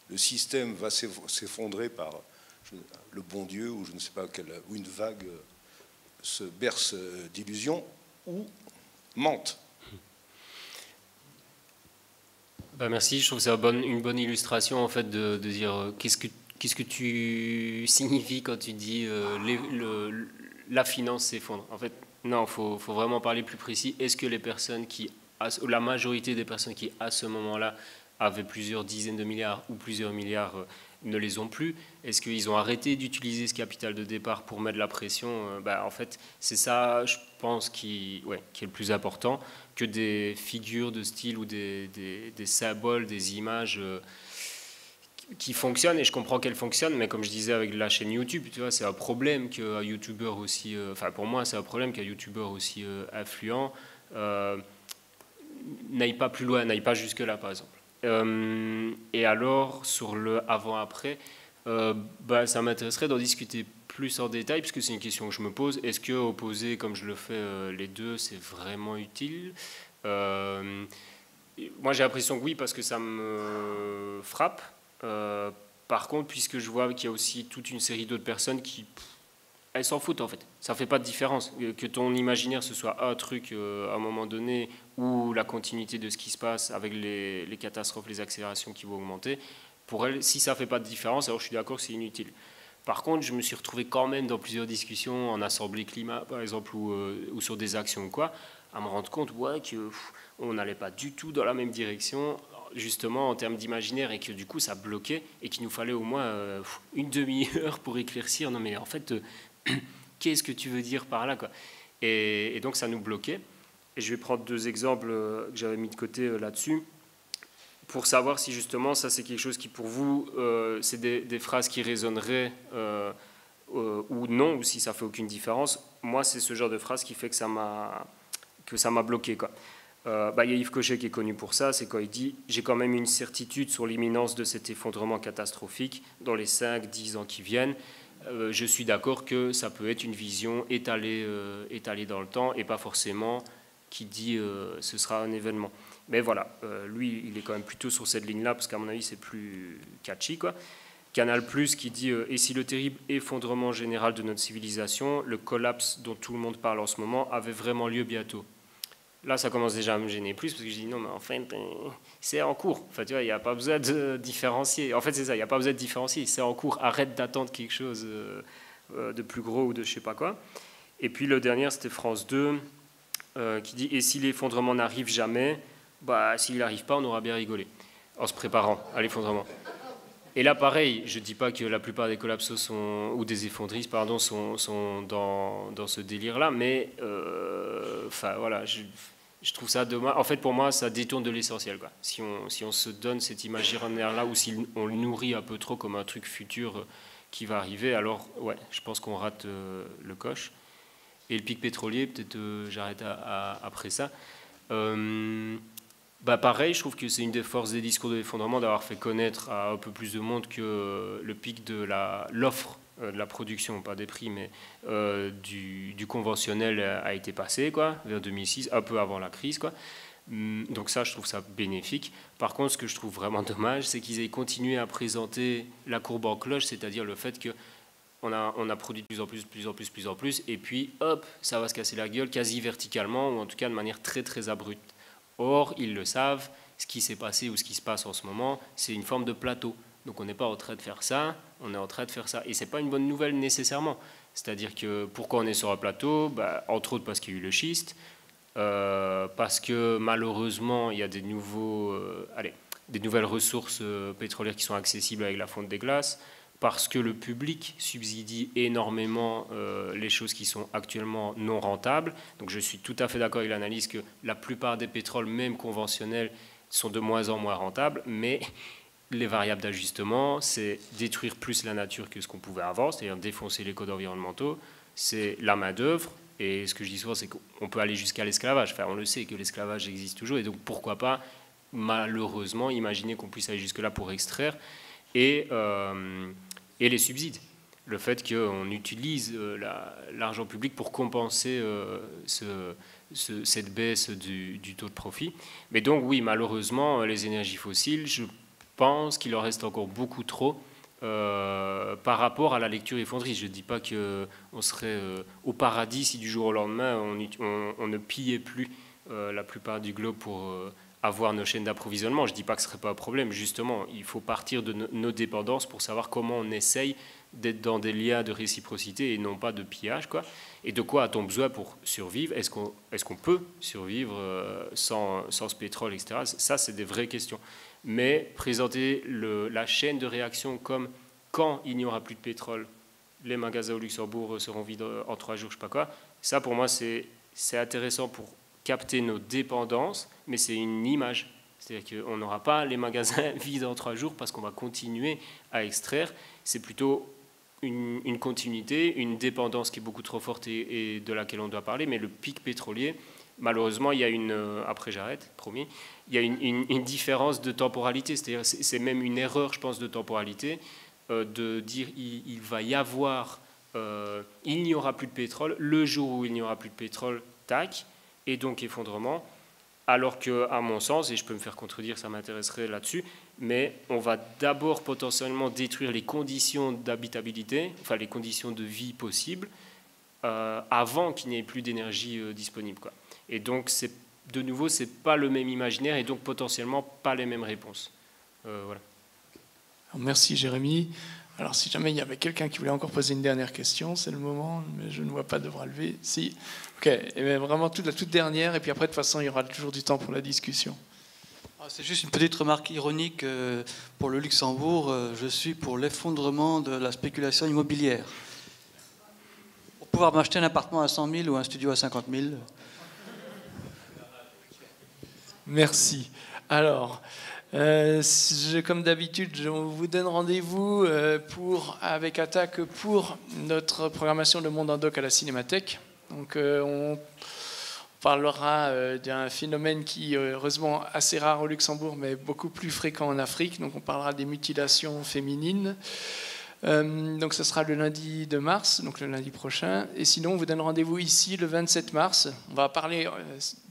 le système va s'effondrer par le bon Dieu, ou je ne sais pas ou une vague se berce d'illusions, ou mentent. Merci, je trouve que c'est une bonne illustration en fait de dire qu'est-ce que tu signifies quand tu dis la finance s'effondre. En fait, non, faut vraiment parler plus précis. Est-ce que la majorité des personnes qui à ce moment-là avaient plusieurs dizaines de milliards ou plusieurs milliards ne les ont plus? Est-ce qu'ils ont arrêté d'utiliser ce capital de départ pour mettre la pression? En fait, c'est ça, je pense, qui est le plus important, que des figures de style ou des symboles, des images qui fonctionnent. Et je comprends qu'elles fonctionnent, mais comme je disais avec la chaîne YouTube, tu vois, c'est un problème qu'un YouTuber aussi... pour moi, c'est un problème qu'un YouTuber aussi influent n'aille pas plus loin, n'aille pas jusque-là, par exemple. Et alors, sur le avant-après, ça m'intéresserait d'en discuter plus en détail, puisque c'est une question que je me pose. Est-ce que opposer, comme je le fais, les deux, c'est vraiment utile? Moi, j'ai l'impression que oui, parce que ça me frappe. Par contre, puisque je vois qu'il y a aussi toute une série d'autres personnes qui... elles s'en foutent, en fait. Ça ne fait pas de différence. Que ton imaginaire, ce soit un truc à un moment donné, ou la continuité de ce qui se passe avec les catastrophes, les accélérations qui vont augmenter, pour elles, si ça ne fait pas de différence, alors je suis d'accord que c'est inutile. Par contre, je me suis retrouvé quand même dans plusieurs discussions, en assemblée climat, par exemple, ou sur des actions ou quoi, à me rendre compte qu'on n'allait pas du tout dans la même direction. justement en termes d'imaginaire et que du coup ça bloquait et qu'il nous fallait au moins une demi-heure pour éclaircir. Non mais en fait, qu'est-ce que tu veux dire par là, quoi. Et donc ça nous bloquait. Et je vais prendre 2 exemples que j'avais mis de côté là-dessus pour savoir si justement ça c'est quelque chose qui pour vous c'est des phrases qui résonneraient ou non, ou si ça fait aucune différence. Moi c'est ce genre de phrase qui fait que ça m'a bloqué, quoi. Il y a Yves Cochet qui est connu pour ça, c'est quand il dit « J'ai quand même une certitude sur l'imminence de cet effondrement catastrophique dans les 5-10 ans qui viennent. Je suis d'accord que ça peut être une vision étalée dans le temps et pas forcément qui dit ce sera un événement. » Mais voilà, lui, il est quand même plutôt sur cette ligne-là, parce qu'à mon avis, c'est plus catchy, quoi. Canal+, qui dit « Et si le terrible effondrement général de notre civilisation, le collapse dont tout le monde parle en ce moment, avait vraiment lieu bientôt ?» Là, ça commence déjà à me gêner plus, parce que je dis non, mais en fait, c'est en cours. Enfin, tu vois, il n'y a pas besoin de différencier. En fait, c'est ça, il n'y a pas besoin de différencier. C'est en cours. Arrête d'attendre quelque chose de plus gros ou de je sais pas quoi. Et puis le dernier, c'était France 2, qui dit « Et si l'effondrement n'arrive jamais, s'il n'arrive pas, on aura bien rigolé, en se préparant à l'effondrement. » Et là, pareil, je ne dis pas que la plupart des collapsos ou des effondrisses, pardon, sont dans ce délire-là, mais voilà, je trouve ça dommage. En fait, pour moi, ça détourne de l'essentiel, quoi. Si on se donne cet imaginaire-là, ou si on le nourrit un peu trop comme un truc futur qui va arriver, alors, ouais, je pense qu'on rate le coche. Et le pic pétrolier, peut-être j'arrête après ça. Pareil, je trouve que c'est une des forces des discours de l'effondrement d'avoir fait connaître à un peu plus de monde que le pic de l'offre de la production, pas des prix, mais du conventionnel a été passé, quoi, vers 2006, un peu avant la crise, quoi. Donc ça, je trouve ça bénéfique. Par contre, ce que je trouve vraiment dommage, c'est qu'ils aient continué à présenter la courbe en cloche, c'est-à-dire le fait que on a produit de plus en plus, et puis hop, ça va se casser la gueule quasi verticalement, ou en tout cas de manière très très abrupte. Or, ils le savent, ce qui s'est passé ou ce qui se passe en ce moment, c'est une forme de plateau. Donc on n'est pas en train de faire ça, on est en train de faire ça. Et ce n'est pas une bonne nouvelle nécessairement. C'est-à-dire que pourquoi on est sur un plateau, entre autres parce qu'il y a eu le schiste, parce que malheureusement, il y a des nouvelles ressources pétrolières qui sont accessibles avec la fonte des glaces, parce que le public subsidie énormément les choses qui sont actuellement non rentables. Donc je suis tout à fait d'accord avec l'analyse que la plupart des pétroles, même conventionnels, sont de moins en moins rentables, mais les variables d'ajustement, c'est détruire plus la nature que ce qu'on pouvait avant, c'est-à-dire défoncer les codes environnementaux, c'est la main-d'œuvre, et ce que je dis souvent, c'est qu'on peut aller jusqu'à l'esclavage. Enfin, on le sait que l'esclavage existe toujours, et donc pourquoi pas, malheureusement, imaginer qu'on puisse aller jusque-là pour extraire, et les subsides. Le fait qu'on utilise l'argent public pour compenser cette baisse du taux de profit. Mais donc, oui, malheureusement, les énergies fossiles, je pense qu'il en reste encore beaucoup trop par rapport à la lecture effondriste. Je ne dis pas qu'on serait au paradis si du jour au lendemain, on ne pillait plus la plupart du globe pour avoir nos chaînes d'approvisionnement. Je ne dis pas que ce ne serait pas un problème. Justement, il faut partir de nos dépendances pour savoir comment on essaye d'être dans des liens de réciprocité et non pas de pillage, quoi. Et de quoi a-t-on besoin pour survivre? Est-ce qu'on peut survivre sans ce pétrole, etc. Ça, c'est des vraies questions. Mais présenter la chaîne de réaction comme quand il n'y aura plus de pétrole, les magasins au Luxembourg seront vides en 3 jours, je ne sais pas quoi, ça, pour moi, c'est intéressant pour capter nos dépendances, mais c'est une image. C'est-à-dire qu'on n'aura pas les magasins vides en 3 jours parce qu'on va continuer à extraire. C'est plutôt une continuité, une dépendance qui est beaucoup trop forte et de laquelle on doit parler. Mais le pic pétrolier, malheureusement, il y a après j'arrête, promis, il y a une différence de temporalité. C'est-à-dire c'est même une erreur, je pense, de temporalité, de dire il va y avoir, il n'y aura plus de pétrole, le jour où il n'y aura plus de pétrole, tac, et donc effondrement, alors qu'à mon sens, et je peux me faire contredire, ça m'intéresserait là-dessus, mais on va d'abord potentiellement détruire les conditions d'habitabilité, enfin les conditions de vie possibles, avant qu'il n'y ait plus d'énergie disponible, quoi. Et donc, de nouveau, ce n'est pas le même imaginaire et donc potentiellement pas les mêmes réponses. Voilà. Alors, merci Jérémy. Alors si jamais il y avait quelqu'un qui voulait encore poser une dernière question, c'est le moment, mais je ne vois pas de bras levé. Si. Ok, et bien vraiment la toute dernière, et puis après de toute façon il y aura toujours du temps pour la discussion. C'est juste une petite remarque ironique. Pour le Luxembourg, je suis pour l'effondrement de la spéculation immobilière. Pour pouvoir m'acheter un appartement à 100 000 ou un studio à 50 000. Merci. Alors, comme d'habitude, je vous donne rendez-vous avec Attaque pour notre programmation Le Monde en Doc à la Cinémathèque. Donc, on parlera d'un phénomène qui est heureusement assez rare au Luxembourg, mais beaucoup plus fréquent en Afrique. Donc, on parlera des mutilations féminines. Donc, ce sera le lundi de mars, donc le lundi prochain. Et sinon, on vous donne rendez-vous ici le 27 mars. On va parler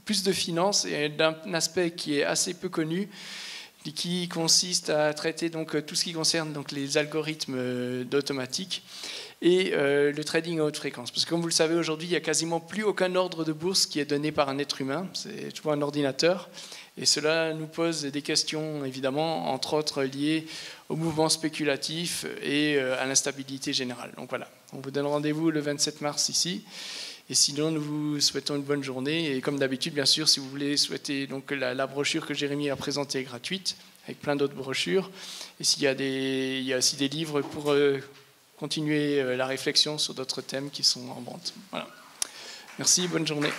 plus de finances et d'un aspect qui est assez peu connu, qui consiste à traiter donc tout ce qui concerne donc les algorithmes d'automatique et le trading à haute fréquence. Parce que comme vous le savez, aujourd'hui, il n'y a quasiment plus aucun ordre de bourse qui est donné par un être humain. C'est toujours un ordinateur. Et cela nous pose des questions, évidemment, entre autres liées au mouvement spéculatif et à l'instabilité générale. Donc voilà, on vous donne rendez-vous le 27 mars ici. Et sinon, nous vous souhaitons une bonne journée. Et comme d'habitude, bien sûr, si vous voulez souhaiter donc, la brochure que Jérémy a présentée est gratuite, avec plein d'autres brochures. Et il y a aussi des livres pour continuer la réflexion sur d'autres thèmes qui sont en vente. Voilà. Merci, bonne journée.